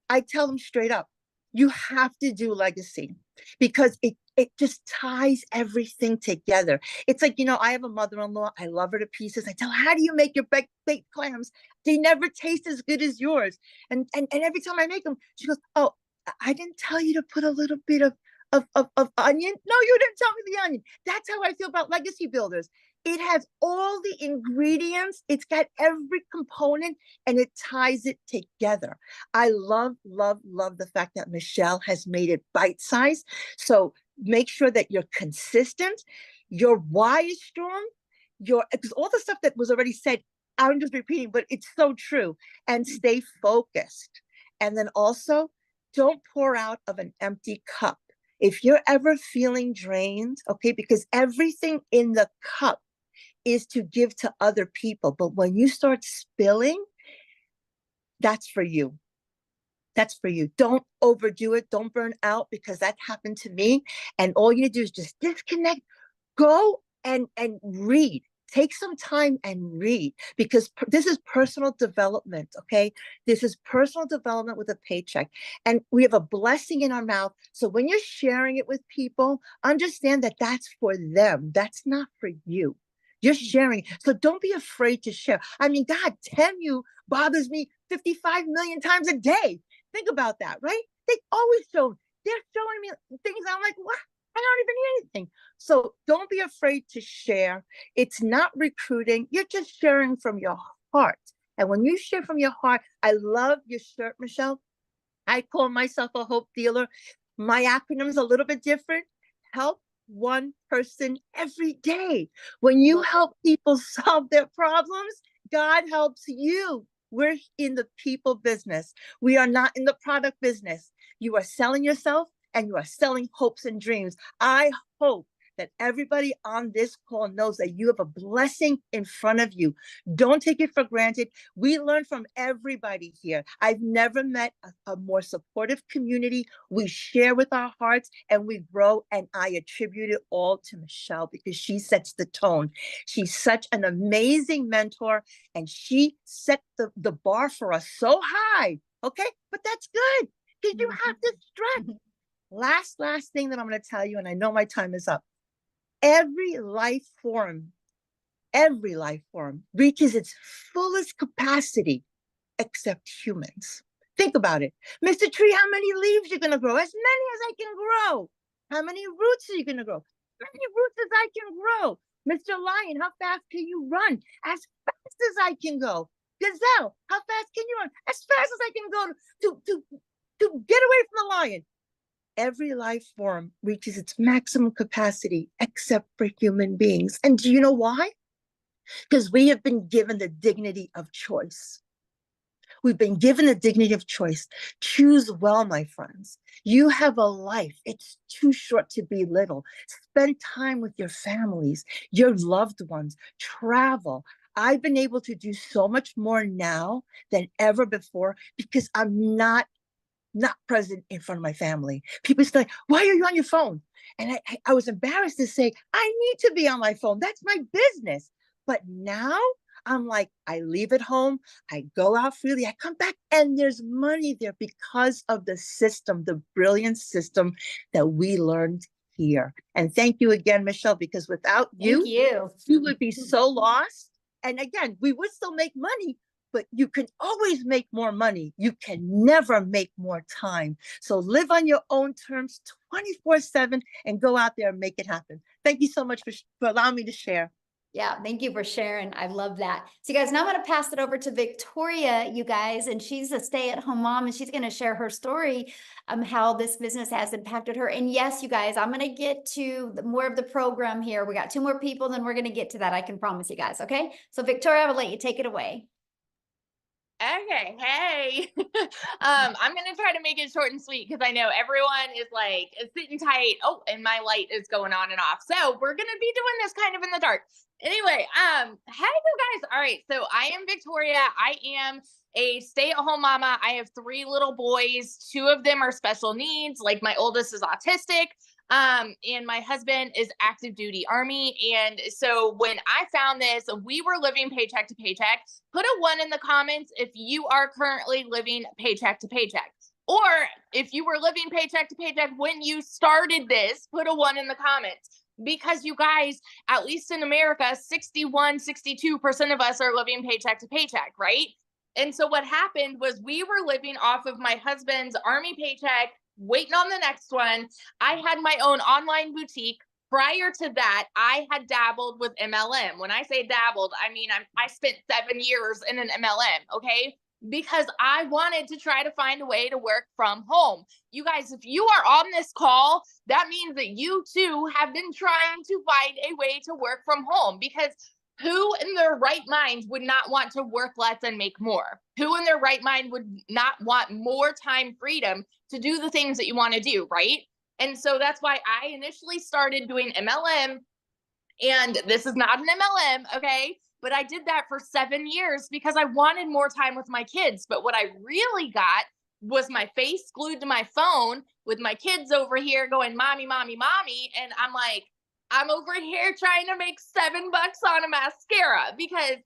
I tell them straight up, you have to do legacy, because it just ties everything together. It's like, I have a mother-in-law. I love her to pieces. I tell her, how do you make your baked clams? They never taste as good as yours. And every time I make them, she goes, oh, I didn't tell you to put a little bit of onion. No, you didn't tell me the onion. That's how I feel about legacy builders. It has all the ingredients. It's got every component, and it ties it together. I love, love, love the fact that Michelle has made it bite-sized. So make sure that you're consistent. Your why is strong. Because all the stuff that was already said, I'm just repeating, but it's so true. And stay focused. And then also, don't pour out of an empty cup. If you're ever feeling drained, okay, because everything in the cup is to give to other people. But when you start spilling, that's for you. That's for you. Don't overdo it. Don't burn out, because that happened to me. And all you do is just disconnect. Go and read. Take some time and read, because this is personal development, okay? This is personal development with a paycheck. And we have a blessing in our mouth. So when you're sharing it with people, understand that that's for them. That's not for you. You're sharing. So don't be afraid to share. I mean, God, you bothers me 55 million times a day. Think about that, right? They're showing me things. I'm like, what? I don't even hear anything. So don't be afraid to share. It's not recruiting. You're just sharing from your heart. And when you share from your heart, I love your shirt, Michelle. I call myself a hope dealer. My acronym is a little bit different. Help one person every day. When you help people solve their problems, God helps you. We're in the people business. We are not in the product business. You are selling yourself, and you are selling hopes and dreams. I hope that everybody on this call knows that you have a blessing in front of you. Don't take it for granted. We learn from everybody here. I've never met a more supportive community. We share with our hearts and we grow. And I attribute it all to Michelle because she sets the tone. She's such an amazing mentor and she set the bar for us so high. Okay, but that's good because you have this strength. Last thing that I'm going to tell you, and I know my time is up. Every life form reaches its fullest capacity except humans. Think about it. Mr. Tree, how many leaves you're going to grow? As many as I can grow. How many roots are you going to grow? As many roots as I can grow. Mr. Lion, how fast can you run? As fast as I can go. Gazelle, how fast can you run? As fast as I can go to get away from the lion. Every life form reaches its maximum capacity except for human beings. And do you know why? Because we have been given the dignity of choice. We've been given the dignity of choice. Choose well, my friends. You have a life. It's too short to be little. Spend time with your families, your loved ones, travel. I've been able to do so much more now than ever before because I'm not present in front of my family. People say, why are you on your phone? And I was embarrassed to say, I need to be on my phone. That's my business. But now I'm like, I leave it home. I go out freely. I come back and there's money there because of the system, the brilliant system that we learned here. And thank you again, Michelle, because without you, you would be so lost. And again, we would still make money, but you can always make more money. You can never make more time. So live on your own terms 24/7 and go out there and make it happen. Thank you so much for allowing me to share. Yeah, thank you for sharing. I love that. So you guys, now I'm going to pass it over to Victoria, you guys, and she's a stay-at-home mom, and she's going to share her story, how this business has impacted her. And yes, you guys, I'm going to get to more of the program here. We got 2 more people, then we're going to get to that. I can promise you guys. Okay. So Victoria, I will let you take it away. Okay, hey. I'm gonna try to make it short and sweet because I know everyone is like sitting tight. Oh, and my light is going on and off. So we're gonna be doing this kind of in the dark. Anyway, hey you guys. All right, so I am Victoria. I am a stay-at-home mama. I have 3 little boys. 2 of them are special needs. Like my oldest is autistic. And my husband is active duty Army. And so when I found this, we were living paycheck to paycheck. Put a 1 in the comments if you are currently living paycheck to paycheck. Or if you were living paycheck to paycheck when you started this, put a 1 in the comments. Because you guys, at least in America, 62% of us are living paycheck to paycheck, right? And so what happened was we were living off of my husband's Army paycheck, waiting on the next one. I had my own online boutique. Prior to that, I had dabbled with MLM. When I say dabbled, I mean, I spent 7 years in an MLM, okay? Because I wanted to try to find a way to work from home. You guys, if you are on this call, that means that you too have been trying to find a way to work from home, because who in their right mind would not want to work less and make more? Who in their right mind would not want more time freedom to do the things that you want to do, right? And so that's why I initially started doing MLM. And this is not an MLM, okay? But I did that for 7 years because I wanted more time with my kids. But what I really got was my face glued to my phone with my kids over here going, mommy, mommy, mommy. And I'm like, I'm over here trying to make $7 on a mascara because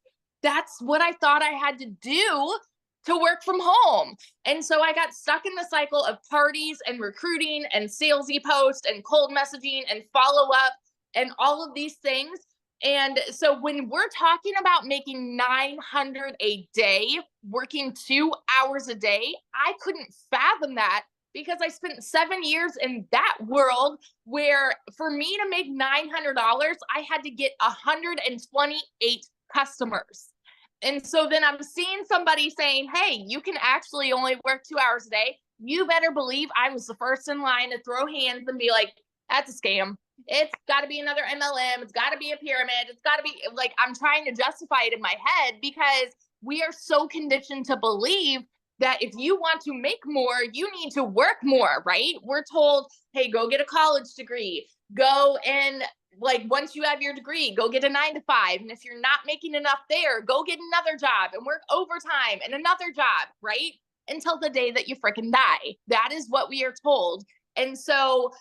that's what I thought I had to do to work from home. And so I got stuck in the cycle of parties and recruiting and salesy posts and cold messaging and follow up and all of these things. And so when we're talking about making $900 a day, working 2 hours a day, I couldn't fathom that because I spent 7 years in that world where for me to make $900, I had to get 128 customers. And so then I'm seeing somebody saying, hey, you can actually only work 2 hours a day. You better believe I was the first in line to throw hands and be like, that's a scam. It's got to be another MLM. It's got to be a pyramid. It's got to be like, I'm trying to justify it in my head because we are so conditioned to believe that if you want to make more, you need to work more, right? We're told, hey, go get a college degree, go and like, once you have your degree, go get a 9-to-5. And if you're not making enough there, go get another job and work overtime and another job, right? Until the day that you freaking die. That is what we are told. And so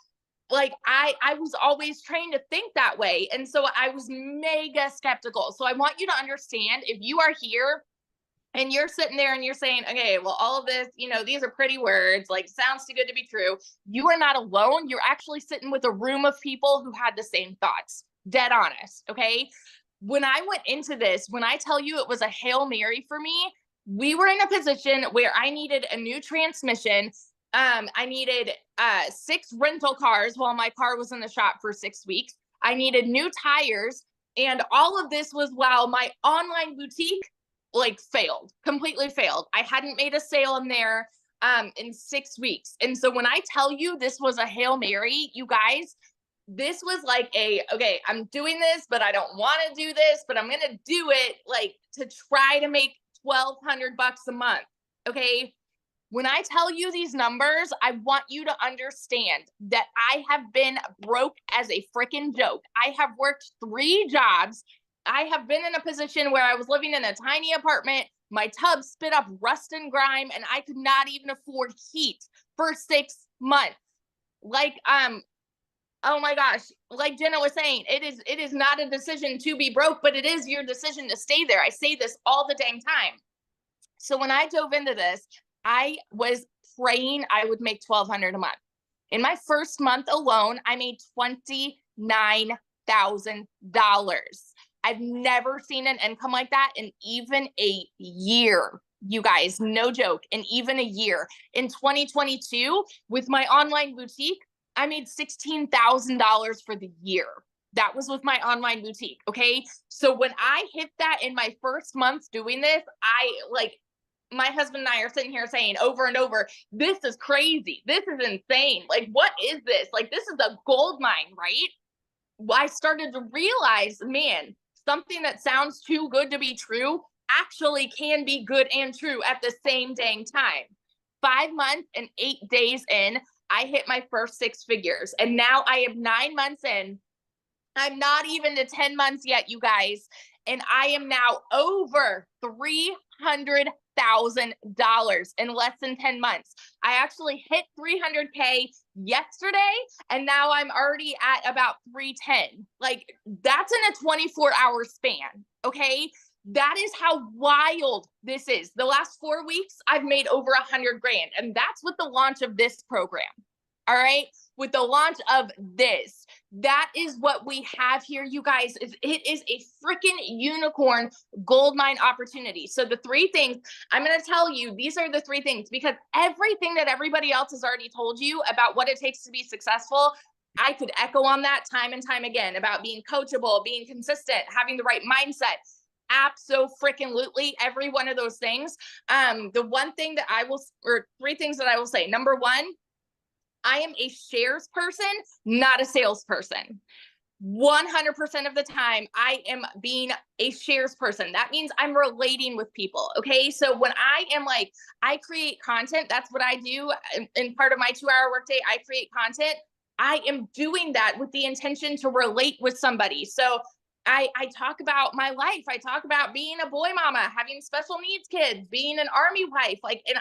like, I was always trained to think that way. And so I was mega skeptical. So I want you to understand, if you are here and you're sitting there and you're saying, okay, well, all of this, you know, these are pretty words, like, sounds too good to be true. You are not alone. You're actually sitting with a room of people who had the same thoughts. Dead honest. Okay. When I went into this, when I tell you it was a Hail Mary for me, we were in a position where I needed a new transmission. I needed 6 rental cars while my car was in the shop for 6 weeks. I needed new tires. And all of this was while my online boutique like completely failed. I hadn't made a sale in there in 6 weeks. And so when I tell you this was a Hail Mary, you guys, this was like okay, I'm doing this, but I don't want to do this, but I'm going to do it like to try to make $1,200 a month. Okay. When I tell you these numbers, I want you to understand that I have been broke as a freaking joke. I have worked 3 jobs. I have been in a position where I was living in a tiny apartment. My tub spit up rust and grime, and I could not even afford heat for 6 months. Like, oh my gosh, like Jenna was saying, it is not a decision to be broke, but it is your decision to stay there. I say this all the dang time. So when I dove into this, I was praying I would make $1,200 a month. In my first month alone, I made $29,000. I've never seen an income like that in even a year, you guys, no joke, in even a year. In 2022, with my online boutique, I made $16,000 for the year. That was with my online boutique, okay? So when I hit that in my first month doing this, my husband and I are sitting here saying over and over, this is crazy. This is insane. Like, what is this? Like, this is a gold mine, right? I started to realize, man, something that sounds too good to be true actually can be good and true at the same dang time. 5 months and 8 days in, I hit my first 6 figures. And now I am 9 months in. I'm not even to 10 months yet, you guys. And I am now over $300,000 in less than 10 months. I actually hit 300K yesterday, and now I'm already at about 310. Like, that's in a 24-hour span, okay? That is how wild this is. The last 4 weeks, I've made over $100,000, and that's with the launch of this program. All right. With the launch of this, that is what we have here, you guys. It is a freaking unicorn gold mine opportunity. So the 3 things I'm going to tell you, these are the 3 things, because everything that everybody else has already told you about what it takes to be successful, I could echo on that time and time again about being coachable, being consistent, having the right mindset. Abso-freaking-lutely, every one of those things. The one thing that I will, or 3 things that I will say. Number 1, I am a shares person, not a salesperson. 100% of the time, I am being a shares person. That means I'm relating with people. Okay. So when I am like, I create content, that's what I do. In part of my 2-hour workday, I create content. I am doing that with the intention to relate with somebody. So I talk about my life. I talk about being a boy mama, having special needs kids, being an army wife, like, and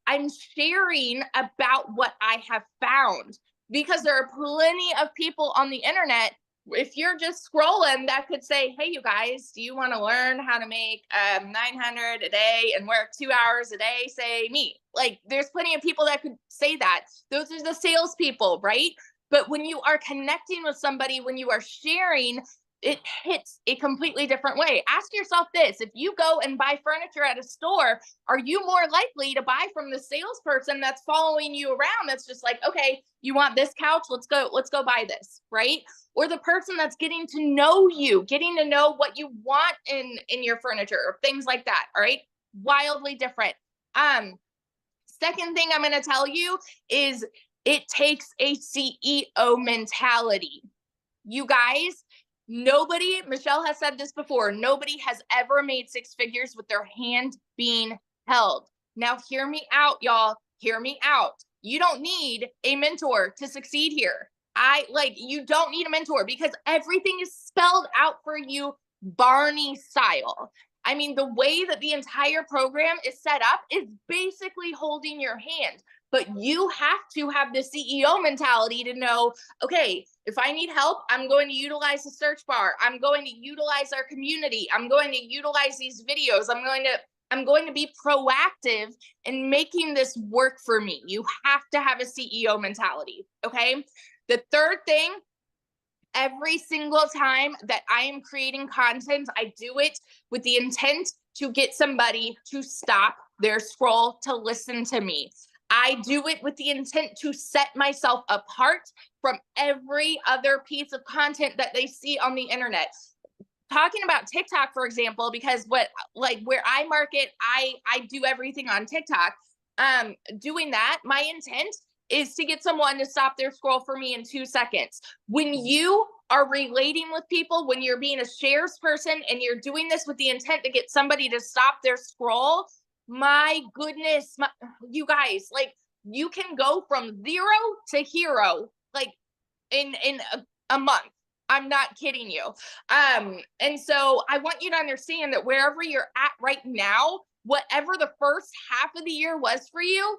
I'm sharing about what I have found, because there are plenty of people on the internet, if you're just scrolling, that could say, hey, you guys, do you want to learn how to make $900 a day and work 2 hours a day? Say me. Like, there's plenty of people that could say that. Those are the salespeople, right? But when you are connecting with somebody, when you are sharing, it hits a completely different way. Ask yourself this: if you go and buy furniture at a store, are you more likely to buy from the salesperson that's following you around, that's just like, okay, you want this couch, let's go buy this, right? Or the person that's getting to know you, getting to know what you want in your furniture or things like that. All right. Wildly different. Second thing I'm going to tell you is it takes a CEO mentality. You guys, nobody, Michelle has said this before, nobody has ever made 6 figures with their hand being held. Now, hear me out, y'all. Hear me out. You don't need a mentor to succeed here. You don't need a mentor because everything is spelled out for you Barney style. I mean, the way that the entire program is set up is basically holding your hand, but you have to have the CEO mentality to know, okay, if I need help, I'm going to utilize the search bar. I'm going to utilize our community. I'm going to utilize these videos. I'm going to be proactive in making this work for me. You have to have a CEO mentality, okay? The third thing, every single time that I am creating content, I do it with the intent to get somebody to stop their scroll to listen to me. I do it with the intent to set myself apart from every other piece of content that they see on the internet. Talking about TikTok, for example, because where I market, I do everything on TikTok. Doing that, my intent is to get someone to stop their scroll for me in 2 seconds. When you are relating with people, when you're being a shares person and you're doing this with the intent to get somebody to stop their scroll, my goodness, you guys, you can go from 0 to hero, in a month. I'm not kidding you. And so I want you to understand that wherever you're at right now, whatever the first half of the year was for you,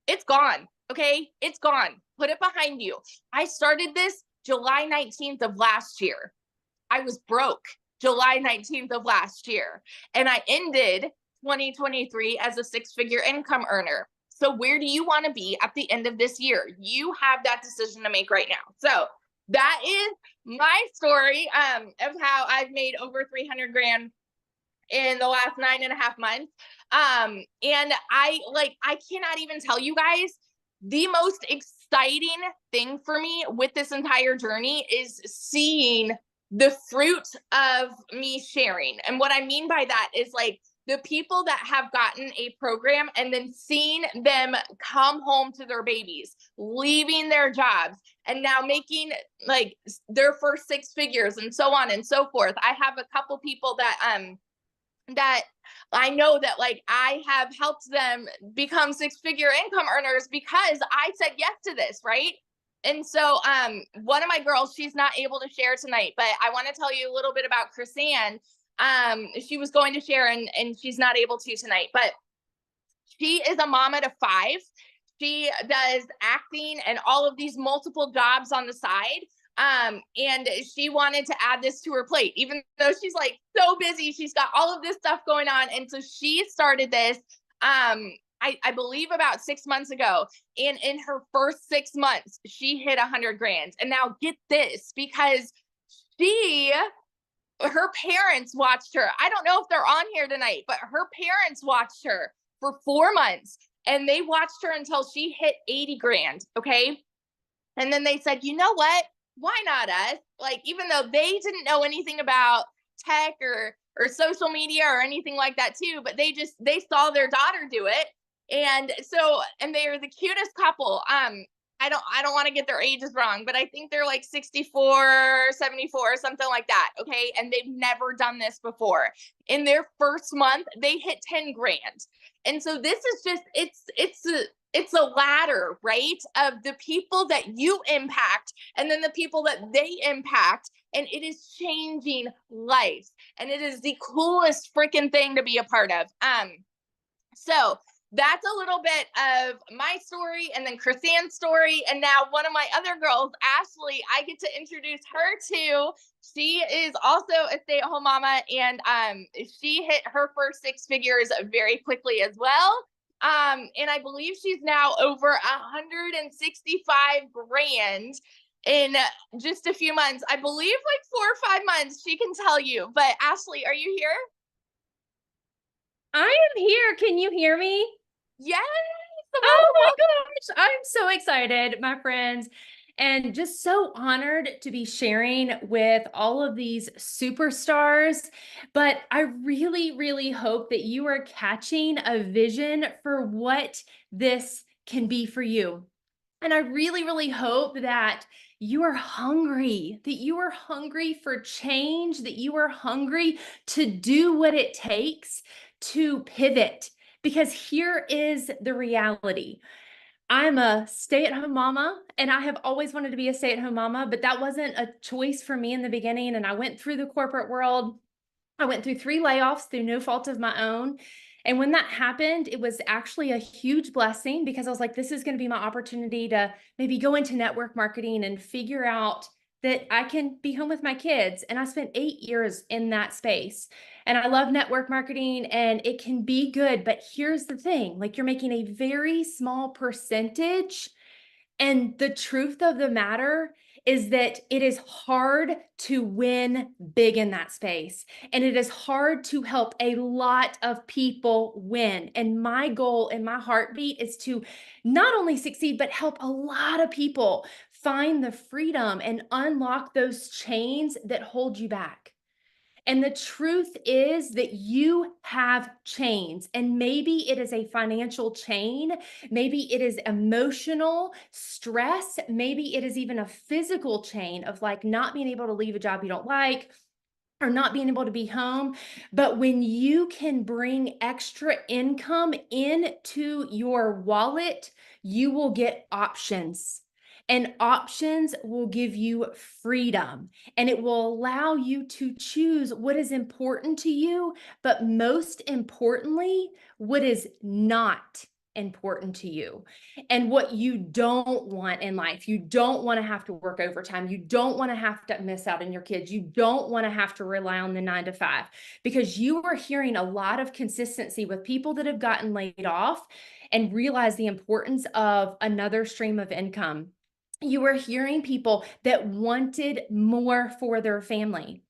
it's gone. Okay. It's gone. Put it behind you. I started this July 19th of last year. I was broke July 19th of last year. And I ended 2023 as a 6-figure income earner. So where do you want to be at the end of this year? You have that decision to make right now. So that is my story of how I've made over 300 grand in the last 9.5 months. And I cannot even tell you guys, the most exciting thing for me with this entire journey is seeing the fruit of me sharing. And what I mean by that is the people that have gotten a program and then seeing them come home to their babies, leaving their jobs, and now making their first 6 figures and so on and so forth. I have a couple people that I know that I have helped them become 6-figure income earners because I said yes to this, right? And so one of my girls, she's not able to share tonight, but I want to tell you a little bit about Chrisanne. She was going to share and she's not able to tonight, but she is a mama to 5. She does acting and all of these multiple jobs on the side. And she wanted to add this to her plate, even though she's so busy, she's got all of this stuff going on. And so she started this, I believe about 6 months ago. And in her first 6 months, she hit 100 grand. And now get this, because her parents watched her. I don't know if they're on here tonight, but her parents watched her for 4 months and they watched her until she hit 80 grand. Okay. And then they said, you know what? Why not us? Even though they didn't know anything about tech or social media or anything like that too, but they saw their daughter do it. And they're the cutest couple. I don't want to get their ages wrong, but I think they're 64, 74, something like that. Okay. And they've never done this before. In their first month, they hit 10 grand. And so this is just, it's a ladder, right? Of the people that you impact and then the people that they impact. And it is changing lives. And it is the coolest freaking thing to be a part of. So that's a little bit of my story and then Chrisanne's story. And now one of my other girls, Ashley, I get to introduce her to. She is also a stay-at-home mama and she hit her first 6 figures very quickly as well. And I believe she's now over 165 grand in just a few months. I believe 4 or 5 months, she can tell you. But Ashley, are you here? I am here. Can you hear me? Yes. Oh my gosh. I'm so excited, my friends, and just so honored to be sharing with all of these superstars. But I really, really hope that you are catching a vision for what this can be for you. And I really, really hope that you are hungry for change, that you are hungry to do what it takes to pivot, Because here is the reality. I'm a stay-at-home mama, and I have always wanted to be a stay-at-home mama, but that wasn't a choice for me in the beginning. And I went through the corporate world. I went through 3 layoffs through no fault of my own. And when that happened, it was actually a huge blessing because I was like, this is going to be my opportunity to maybe go into network marketing and figure out that I can be home with my kids. And I spent 8 years in that space. And I love network marketing and it can be good. But here's the thing, like you're making a very small percentage. And the truth of the matter is that it is hard to win big in that space. And it is hard to help a lot of people win. And my goal and my heartbeat is to not only succeed, but help a lot of people find the freedom and unlock those chains that hold you back. And the truth is that you have chains, and maybe it is a financial chain, maybe it is emotional stress, maybe it is even a physical chain of like not being able to leave a job you don't like, or not being able to be home. But when you can bring extra income into your wallet, you will get options. And options will give you freedom, and it will allow you to choose what is important to you, but most importantly, what is not important to you and what you don't want in life. You don't want to have to work overtime. You don't want to have to miss out on your kids. You don't want to have to rely on the 9 to 5 because you are hearing a lot of consistency with people that have gotten laid off and realize the importance of another stream of income. You are hearing people that wanted more for their family.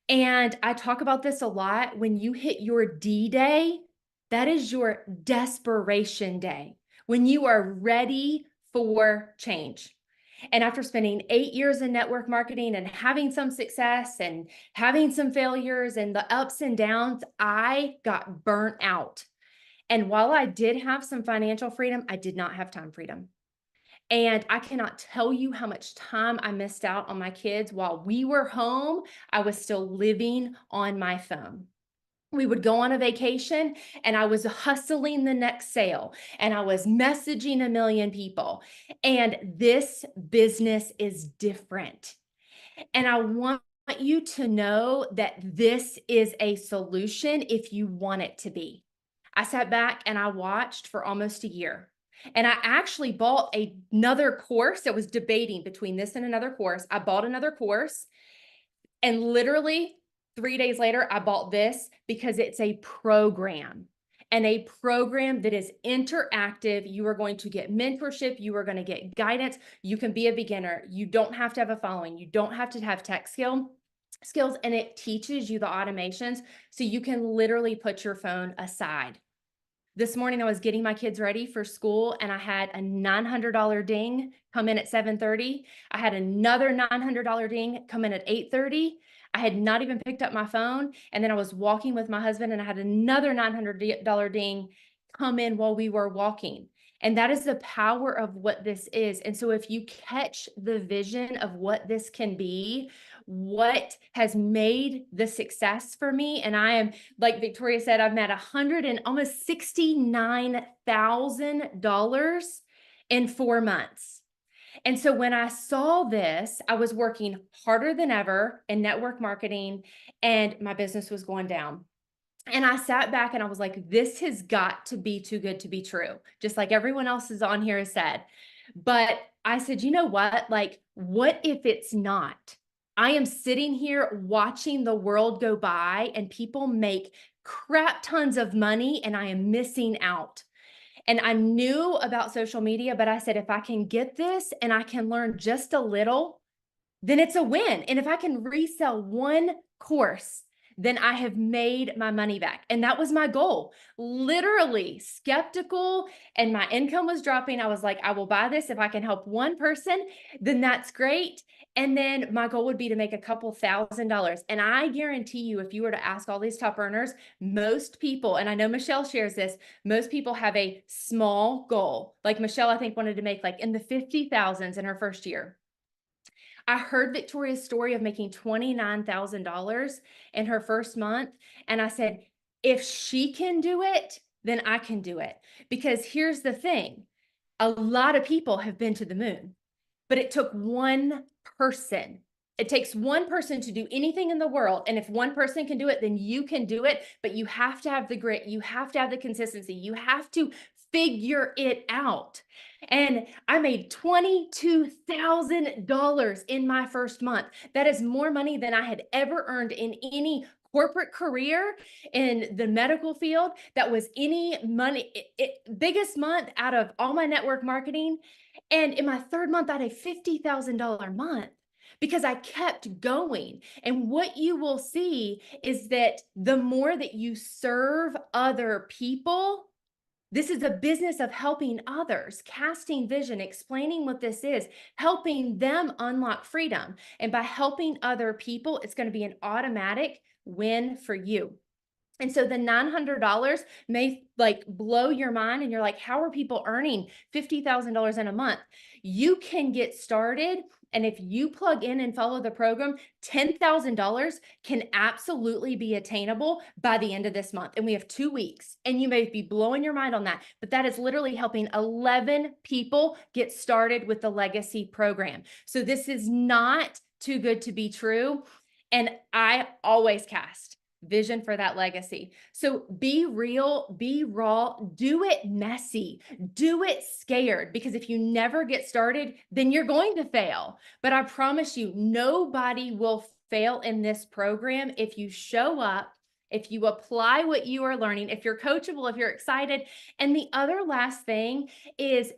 And I talk about this a lot. When you hit your D-Day, that is your desperation day, when you are ready for change. And after spending 8 years in network marketing and having some success and having some failures and the ups and downs, I got burnt out. And while I did have some financial freedom, I did not have time freedom. And I cannot tell you how much time I missed out on my kids. While we were home, I was still living on my phone. We would go on a vacation and I was hustling the next sale and I was messaging a million people. And this business is different. And I want you to know that this is a solution if you want it to be. I sat back and I watched for almost a year. And I actually bought another course that was debating between this and another course. I bought another course, and literally 3 days later, I bought this because it's a program, and a program that is interactive. You are going to get mentorship. You are going to get guidance. You can be a beginner. You don't have to have a following. You don't have to have tech skills, and it teaches you the automations so you can literally put your phone aside. This morning, I was getting my kids ready for school and I had a $900 ding come in at 7:30. I had another $900 ding come in at 8:30. I had not even picked up my phone. And then I was walking with my husband and I had another $900 ding come in while we were walking. And that is the power of what this is. And so if you catch the vision of what this can be, what has made the success for me, and I am, like Victoria said, I've made almost $69,000 in 4 months. And so when I saw this, I was working harder than ever in network marketing and my business was going down. And I sat back and I was like, this has got to be too good to be true, just like everyone else is on here has said. But I said, you know what? Like, what if it's not? I am sitting here watching the world go by and people make crap tons of money and I am missing out. And I knew about social media, but I said, if I can get this and I can learn just a little, then it's a win. And if I can resell one course, then I have made my money back. And that was my goal. Literally skeptical, and my income was dropping. I was like, I will buy this. If I can help one person, then that's great. And then my goal would be to make a couple $1,000s. And I guarantee you, if you were to ask all these top earners, most people, and I know Michelle shares this, most people have a small goal. Like Michelle, I think wanted to make like in the 50,000s in her first year. I heard Victoria's story of making $29,000 in her first month. And I said, if she can do it, then I can do it. Because here's the thing. A lot of people have been to the moon, but it took one person. It takes one person to do anything in the world. And if one person can do it, then you can do it. But you have to have the grit. You have to have the consistency. You have to figure it out. And I made $22,000 in my first month. That is more money than I had ever earned in any corporate career in the medical field. That was any money, biggest month out of all my network marketing. And in my third month, I had a $50,000 month because I kept going. And what you will see is that the more that you serve other people, this is a business of helping others, casting vision, explaining what this is, helping them unlock freedom. And by helping other people, it's going to be an automatic win for you. And so the $900 may like blow your mind and you're like, how are people earning $50,000 in a month? You can get started. And if you plug in and follow the program, $10,000 can absolutely be attainable by the end of this month. And we have 2 weeks, and you may be blowing your mind on that, but that is literally helping 11 people get started with the legacy program. So this is not too good to be true. And I always cast vision for that legacy. So be real, be raw, do it messy, do it scared, because if you never get started, then you're going to fail. But I promise you, nobody will fail in this program if you show up, if you apply what you are learning, if you're coachable, if you're excited. And the other last thing is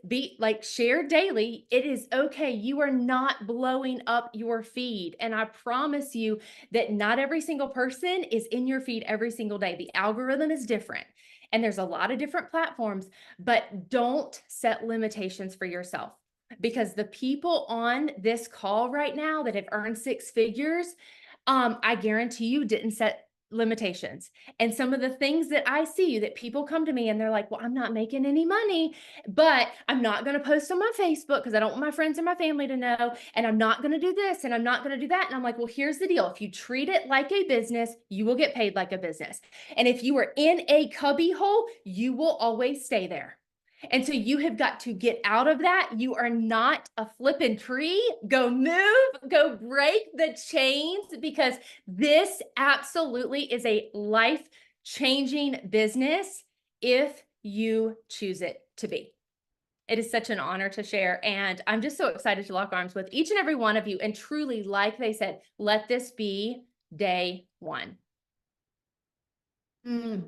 share daily. It is okay. You are not blowing up your feed. And I promise you that not every single person is in your feed every single day. The algorithm is different. And there's a lot of different platforms, but don't set limitations for yourself. Because the people on this call right now that have earned 6 figures, I guarantee you didn't set limitations. And some of the things that I see that people come to me and they're like, well, I'm not making any money, but I'm not going to post on my Facebook because I don't want my friends or my family to know. And I'm not going to do this and I'm not going to do that. And I'm like, well, here's the deal. If you treat it like a business, you will get paid like a business. And if you are in a cubby hole, you will always stay there. And so you have got to get out of that. You are not a flipping tree. Go move, go break the chains, because this absolutely is a life-changing business if you choose it to be. It is such an honor to share. And I'm just so excited to lock arms with each and every one of you. And truly, like they said, let this be day one.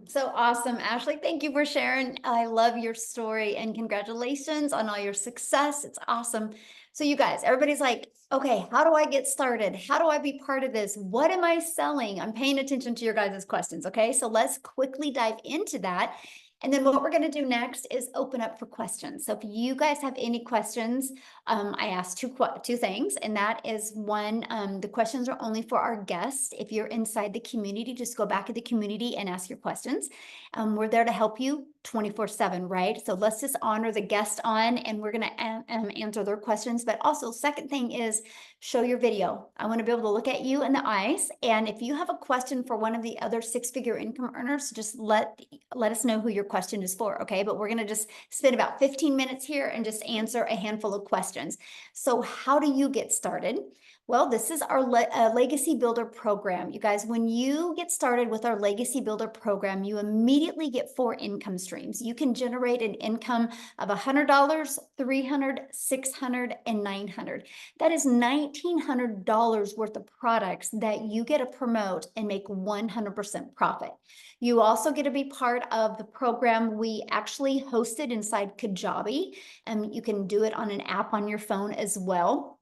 So awesome, Ashley. Thank you for sharing. I love your story and congratulations on all your success. It's awesome. So you guys, everybody's like, okay, how do I get started? How do I be part of this? What am I selling? I'm paying attention to your guys' questions. Okay, so let's quickly dive into that. And then what we're going to do next is open up for questions. So if you guys have any questions, I asked two things, and that is one, the questions are only for our guests. If you're inside the community, just go back to the community and ask your questions. We're there to help you 24/7, right? So let's just honor the guest on, and we're going to answer their questions. But also, second thing is show your video. I want to be able to look at you in the eyes. And if you have a question for one of the other 6-figure income earners, just let us know who your question is for. Okay. But we're going to just spend about 15 minutes here and just answer a handful of questions. So how do you get started? Well, this is our Legacy Builder program. You guys, when you get started with our Legacy Builder program, you immediately get 4 income streams. You can generate an income of $100, $300, $600, and $900. That is $1,900 worth of products that you get to promote and make 100% profit. You also get to be part of the program we actually hosted inside Kajabi, and you can do it on an app on your phone as well.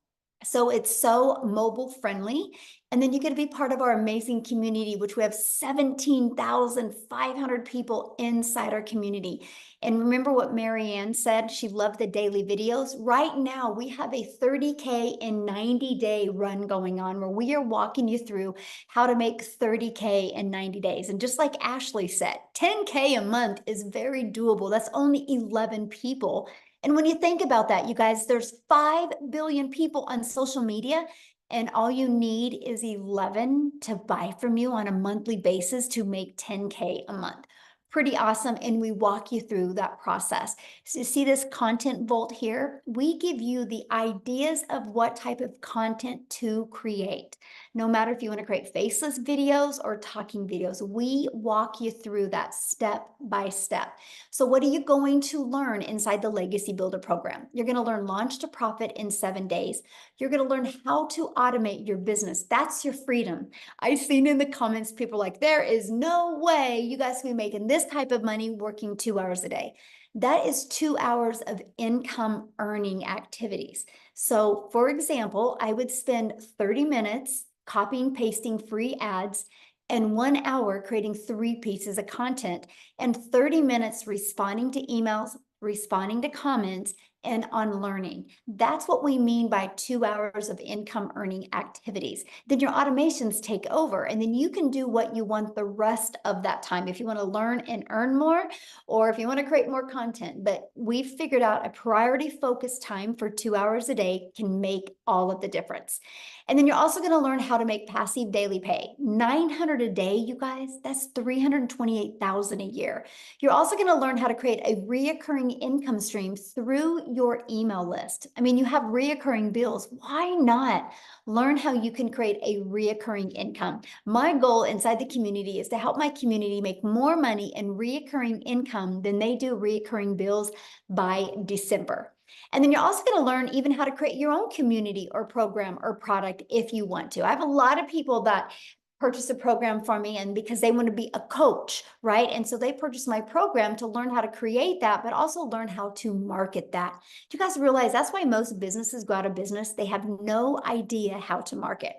So it's so mobile friendly. And then you get to be part of our amazing community, which we have 17,500 people inside our community. And remember what Marianne said, she loved the daily videos. Right now, we have a 30K in 90-day run going on where we are walking you through how to make 30K in 90 days. And just like Ashley said, 10K a month is very doable. That's only 11 people. And when you think about that, you guys, there's 5 billion people on social media, and all you need is 11 to buy from you on a monthly basis to make 10K a month. Pretty awesome. And we walk you through that process. So you see this content vault here? We give you the ideas of what type of content to create. No matter if you want to create faceless videos or talking videos, we walk you through that step by step. So what are you going to learn inside the Legacy Builder program? You're going to learn launch to profit in 7 days. You're going to learn how to automate your business. That's your freedom. I've seen in the comments, people are like, there is no way you guys can be making this type of money working 2 hours a day. That is 2 hours of income earning activities. So for example, I would spend 30 minutes copying, pasting free ads and 1 hour creating 3 pieces of content and 30 minutes responding to emails, responding to comments, and on learning. That's what we mean by 2 hours of income earning activities. Then your automations take over, and then you can do what you want the rest of that time. If you want to learn and earn more, or if you want to create more content, but we've figured out a priority focused time for 2 hours a day can make all of the difference. And then you're also going to learn how to make passive daily pay. 900 a day, you guys, that's 328,000 a year. You're also going to learn how to create a reoccurring income stream through your email list. I mean, you have reoccurring bills. Why not learn how you can create a reoccurring income? My goal inside the community is to help my community make more money in reoccurring income than they do reoccurring bills by December. And then you're also going to learn even how to create your own community or program or product if you want to. I have a lot of people that purchase a program for me and because they want to be a coach, right? And so they purchase my program to learn how to create that, but also learn how to market that. Do you guys realize that's why most businesses go out of business? They have no idea how to market.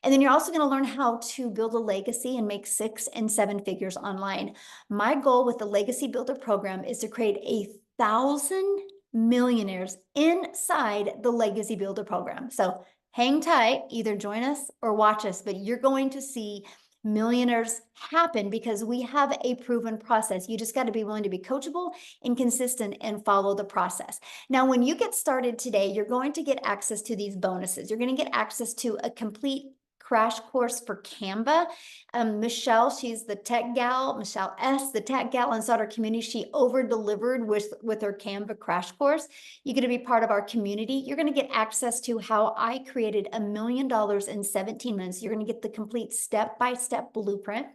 And then you're also going to learn how to build a legacy and make 6 and 7 figures online. My goal with the Legacy Builder program is to create 1,000 millionaires inside the Legacy Builder program. So hang tight, either join us or watch us, but you're going to see millionaires happen because we have a proven process. You just got to be willing to be coachable and consistent and follow the process. Now, when you get started today, you're going to get access to these bonuses. You're going to get access to a complete crash course for Canva. Michelle, she's the tech gal, Michelle S., the tech gal inside our community. She over-delivered with her Canva crash course. You're going to be part of our community. You're going to get access to how I created $1 million in 17 months. You're going to get the complete step-by-step blueprint.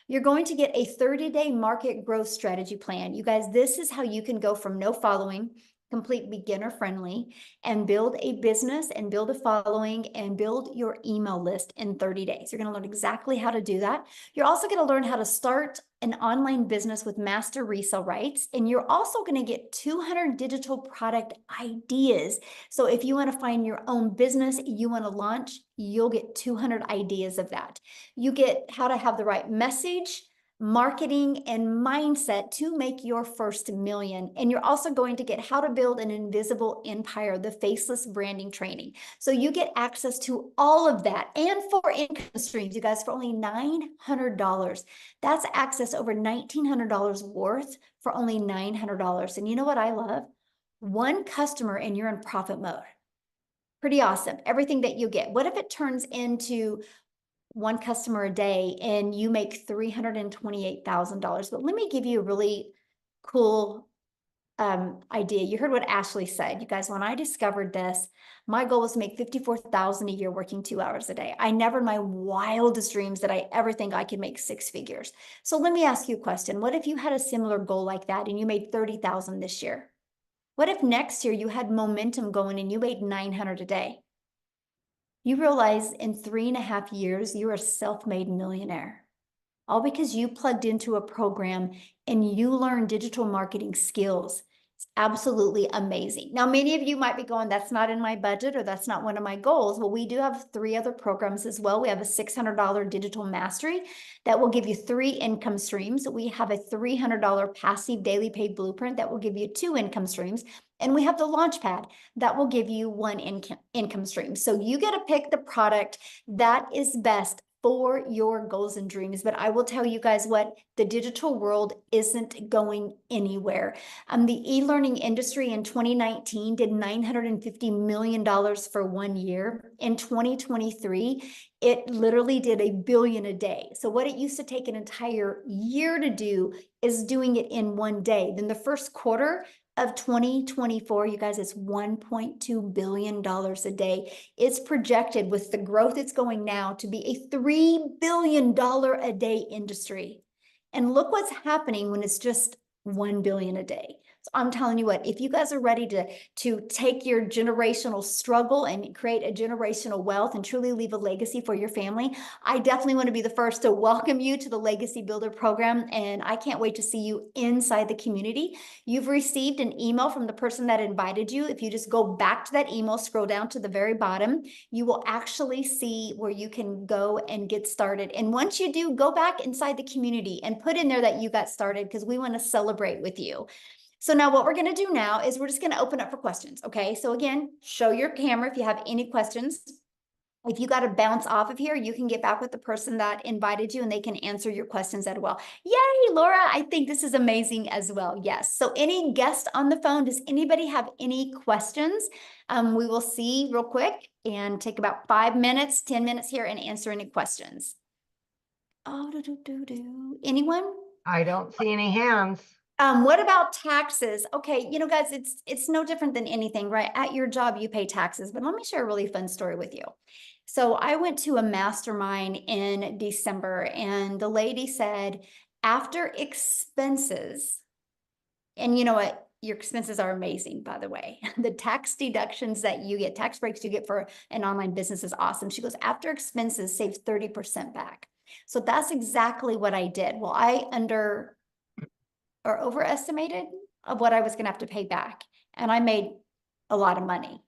You're going to get a 30-day market growth strategy plan. You guys, this is how you can go from no following, complete beginner friendly, and build a business and build a following and build your email list in 30 days. You're going to learn exactly how to do that. You're also going to learn how to start an online business with master resale rights. And you're also going to get 200 digital product ideas. So if you want to find your own business you want to launch, you'll get 200 ideas of that. You get how to have the right message, marketing, and mindset to make your first million. And you're also going to get how to build an invisible empire, the faceless branding training. So you get access to all of that and 4 income streams, you guys, for only $900. That's access over $1,900 worth for only $900. And you know what I love? 1 customer and you're in profit mode. Pretty awesome. Everything that you get. What if it turns into 1 customer a day and you make $328,000? But let me give you a really cool idea. You heard what Ashley said. You guys, when I discovered this, my goal was to make $54,000 a year working 2 hours a day. I never in my wildest dreams did I ever think I could make 6 figures. So let me ask you a question. What if you had a similar goal like that and you made $30,000 this year? What if next year you had momentum going and you made $900 a day? You realize in 3.5 years, you're a self-made millionaire. All because you plugged into a program and you learned digital marketing skills. It's absolutely amazing. Now, many of you might be going, that's not in my budget or that's not one of my goals. Well, we do have 3 other programs as well. We have a $600 digital mastery that will give you 3 income streams. We have a $300 passive daily pay blueprint that will give you 2 income streams. And we have the Launchpad that will give you 1 income stream. So you get to pick the product that is best for your goals and dreams. But I will tell you guys what, the digital world isn't going anywhere. The e-learning industry in 2019 did $950 million for 1 year. In 2023, it literally did $1 billion a day. So what it used to take an entire year to do is doing it in 1 day. Then the first quarter of 2024, you guys, it's $1.2 billion a day. It's projected with the growth it's going now to be a $3 billion a day industry. And look what's happening when it's just 1 billion a day. So I'm telling you what, if you guys are ready to take your generational struggle and create a generational wealth and truly leave a legacy for your family, I definitely want to be the first to welcome you to the Legacy Builder program. And I can't wait to see you inside the community. You've received an email from the person that invited you. If you just go back to that email, scroll down to the very bottom, you will actually see where you can go and get started. And once you do, go back inside the community and put in there that you got started, because we want to celebrate with you. So now what we're going to do now is we're just going to open up for questions. Okay. So again, show your camera if you have any questions. If you got to bounce off of here, you can get back with the person that invited you and they can answer your questions as well. Yay, Laura. I think this is amazing as well. Yes. So any guest on the phone, does anybody have any questions? We will see real quick and take about 5 minutes, 10 minutes here and answer any questions. Oh, anyone? I don't see any hands. What about taxes? Okay, you know, guys, it's no different than anything, right? At your job, you pay taxes, but let me share a really fun story with you. So I went to a mastermind in December and the lady said, after expenses, and you know what? Your expenses are amazing, by the way. The tax deductions that you get, tax breaks you get for an online business is awesome. She goes, after expenses, save 30% back. So that's exactly what I did. Well, I overestimated of what I was going to have to pay back. And I made a lot of money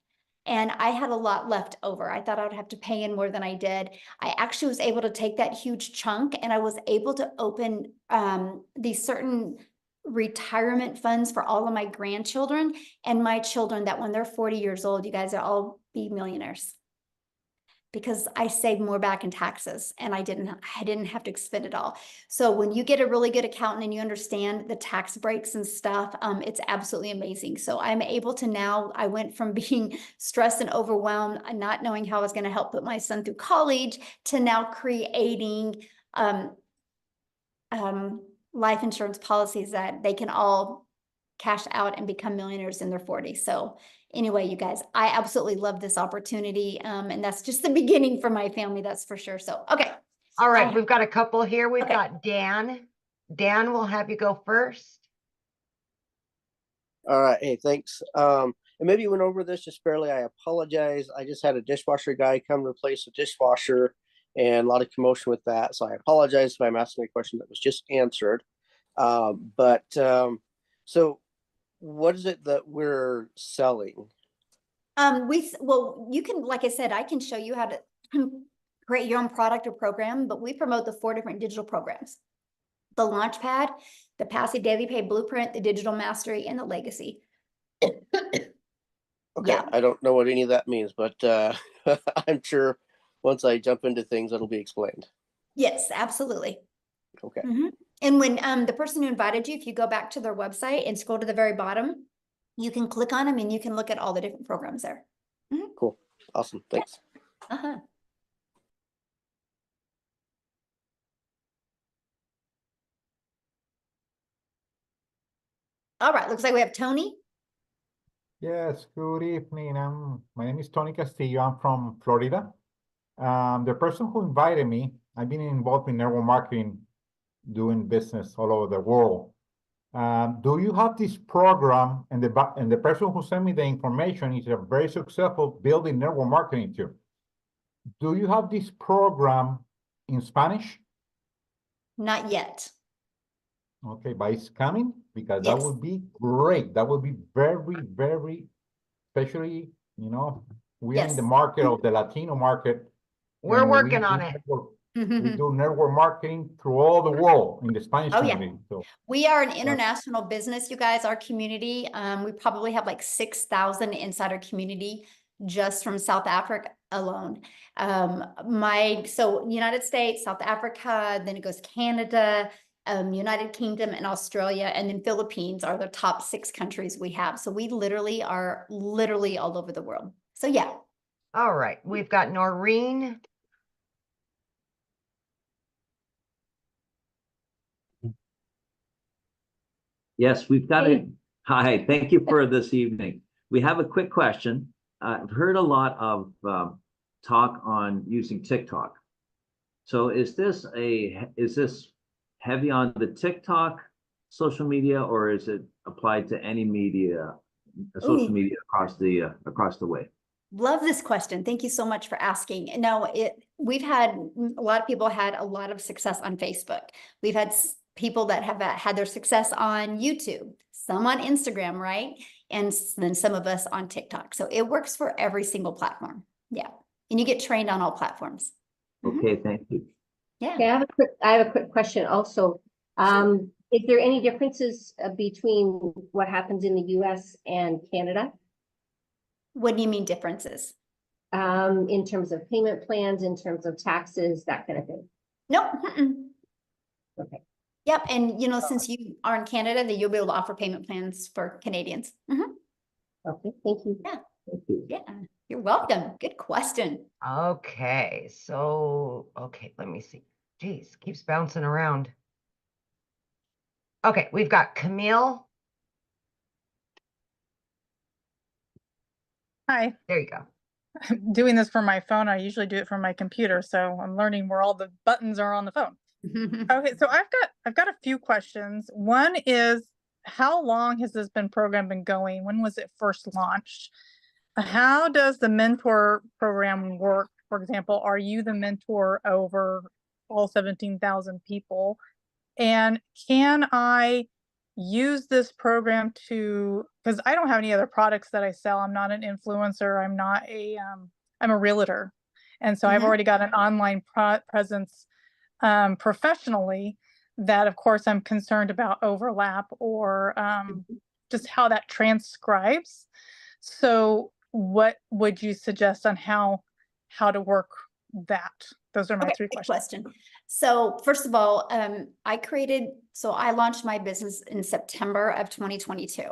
and I had a lot left over. I thought I would have to pay in more than I did. I actually was able to take that huge chunk and I was able to open these certain retirement funds for all of my grandchildren and my children that when they're 40 years old, you guys will all be millionaires. Because I saved more back in taxes and I didn't have to expend it all. So when you get a really good accountant and you understand the tax breaks and stuff, it's absolutely amazing. So I'm able to now, I went from being stressed and overwhelmed and not knowing how I was going to help put my son through college to now creating life insurance policies that they can all cash out and become millionaires in their 40s. So anyway, you guys, I absolutely love this opportunity. And that's just the beginning for my family, that's for sure. So, okay. All right, we've got a couple here. We've Okay. got Dan. Dan, we'll have you go first. All right. Hey, thanks. And maybe you went over this just barely. I apologize. I just had a dishwasher guy come replace a dishwasher and a lot of commotion with that. So I apologize if I'm asking a question that was just answered. So what is it that we're selling? Well, you can, like I said, I can show you how to create your own product or program, but we promote the 4 different digital programs: the Launchpad, the Passive Daily Pay Blueprint, the Digital Mastery, and the Legacy. Okay, Yeah. I don't know what any of that means, but I'm sure once I jump into things, it'll be explained. Yes, absolutely. Okay. And when the person who invited you, if you go back to their website and scroll to the very bottom, you can click on them and you can look at all the different programs there. Cool. Awesome. Thanks. Uh-huh. All right, looks like we have Tony. Yes, good evening. My name is Tony Castillo. I'm from Florida. The person who invited me, I've been involved in network marketing, doing business all over the world. Do you have this program? And the person who sent me the information is a very successful building network marketing too. Do you have this program in Spanish? Not yet. Okay, but it's coming, because Yes. that would be great. That would be very, very, especially, you know, we are in the Yes. market of the Latino market. We're and working we on do it. network- We do network marketing through all the world in the Spanish Oh, yeah. community. So We are an international business, you guys. Our community, we probably have like 6,000 inside our community. just from South Africa alone. So United States, South Africa, then it goes Canada, United Kingdom and Australia, and then Philippines are the top 6 countries we have. So we literally are all over the world. So yeah. All right, we've got Noreen. Yes, we've got it. Hi, thank you for this evening. We have a quick question. I've heard a lot of talk on using TikTok. So is this heavy on the TikTok social media, or is it applied to any media, social media across the way? Love this question. Thank you so much for asking. No, we've had a lot of people had a lot of success on Facebook. We've had people that have had their success on YouTube, some on Instagram, right? And then some of us on TikTok. So it works for every single platform. Yeah. And you get trained on all platforms. Okay, thank you. Yeah. Okay, I have a quick question also. Is there any differences between what happens in the US and Canada? What do you mean differences? In terms of payment plans, in terms of taxes, that kind of thing? Nope. Okay. Yep. And since you are in Canada, then you'll be able to offer payment plans for Canadians. Okay, thank you. Yeah. Thank you. Yeah. You're welcome. Good question. Okay, so, let me see. Geez, keeps bouncing around. Okay, we've got Camille. Hi. There you go. I'm doing this from my phone. I usually do it from my computer, so I'm learning where all the buttons are on the phone. Okay, so I've got a few questions. One is, how long has this program been going? When was it first launched? How does the mentor program work? For example, are you the mentor over all 17,000 people? And can I use this program because I don't have any other products that I sell. I'm not an influencer. I'm a realtor. And so I've already got an online presence professionally that, of course, I'm concerned about overlap or just how that transcribes. So what would you suggest on how to work that? Those are my 3 questions. So first of all, I launched my business in September of 2022.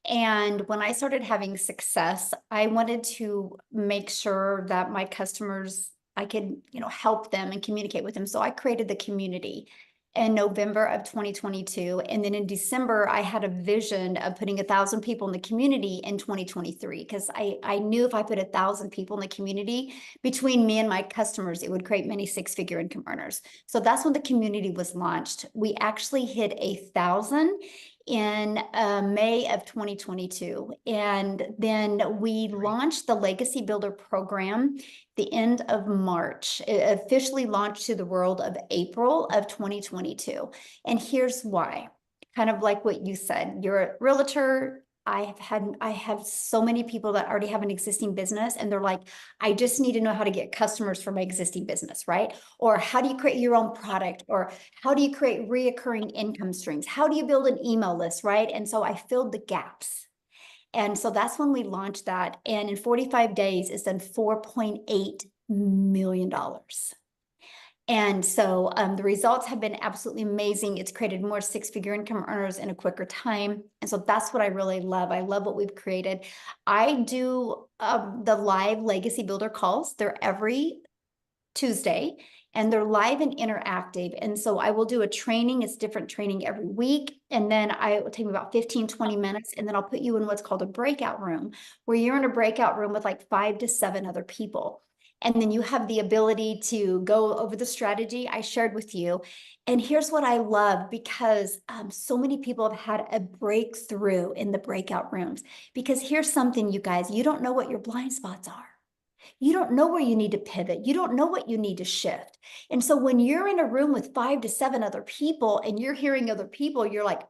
And when I started having success, I wanted to make sure that my customers, I could, help them and communicate with them. So I created the community in November of 2022. And then in December, I had a vision of putting 1,000 people in the community in 2023, because I knew if I put 1,000 people in the community between me and my customers, it would create many 6-figure income earners. So that's when the community was launched. We actually hit 1,000 in May of 2022. And then we launched the Legacy Builder program the end of March. It officially launched to the world of April of 2022. And here's why. Kind of like what you said, you're a realtor. I have so many people that already have an existing business, and they're like, I just need to know how to get customers for my existing business, right? Or how do you create your own product? Or how do you create reoccurring income streams? How do you build an email list, right? And so I filled the gaps. And so that's when we launched that. And in 45 days, it's done $4.8 million. And so the results have been absolutely amazing. It's created more 6-figure income earners in a quicker time. And so that's what I really love. I love what we've created. I do the live Legacy Builder calls. They're every Tuesday, and they're live and interactive. And so I will do a training. It's different training every week. And then it will take me about 15, 20 minutes. And then I'll put you in what's called a breakout room, where you're in a breakout room with like 5 to 7 other people. And then you have the ability to go over the strategy I shared with you. And here's what I love, because so many people have had a breakthrough in the breakout rooms. Because here's something, you guys, you don't know what your blind spots are. You don't know where you need to pivot. You don't know what you need to shift. And so when you're in a room with 5 to 7 other people and you're hearing other people, you're like,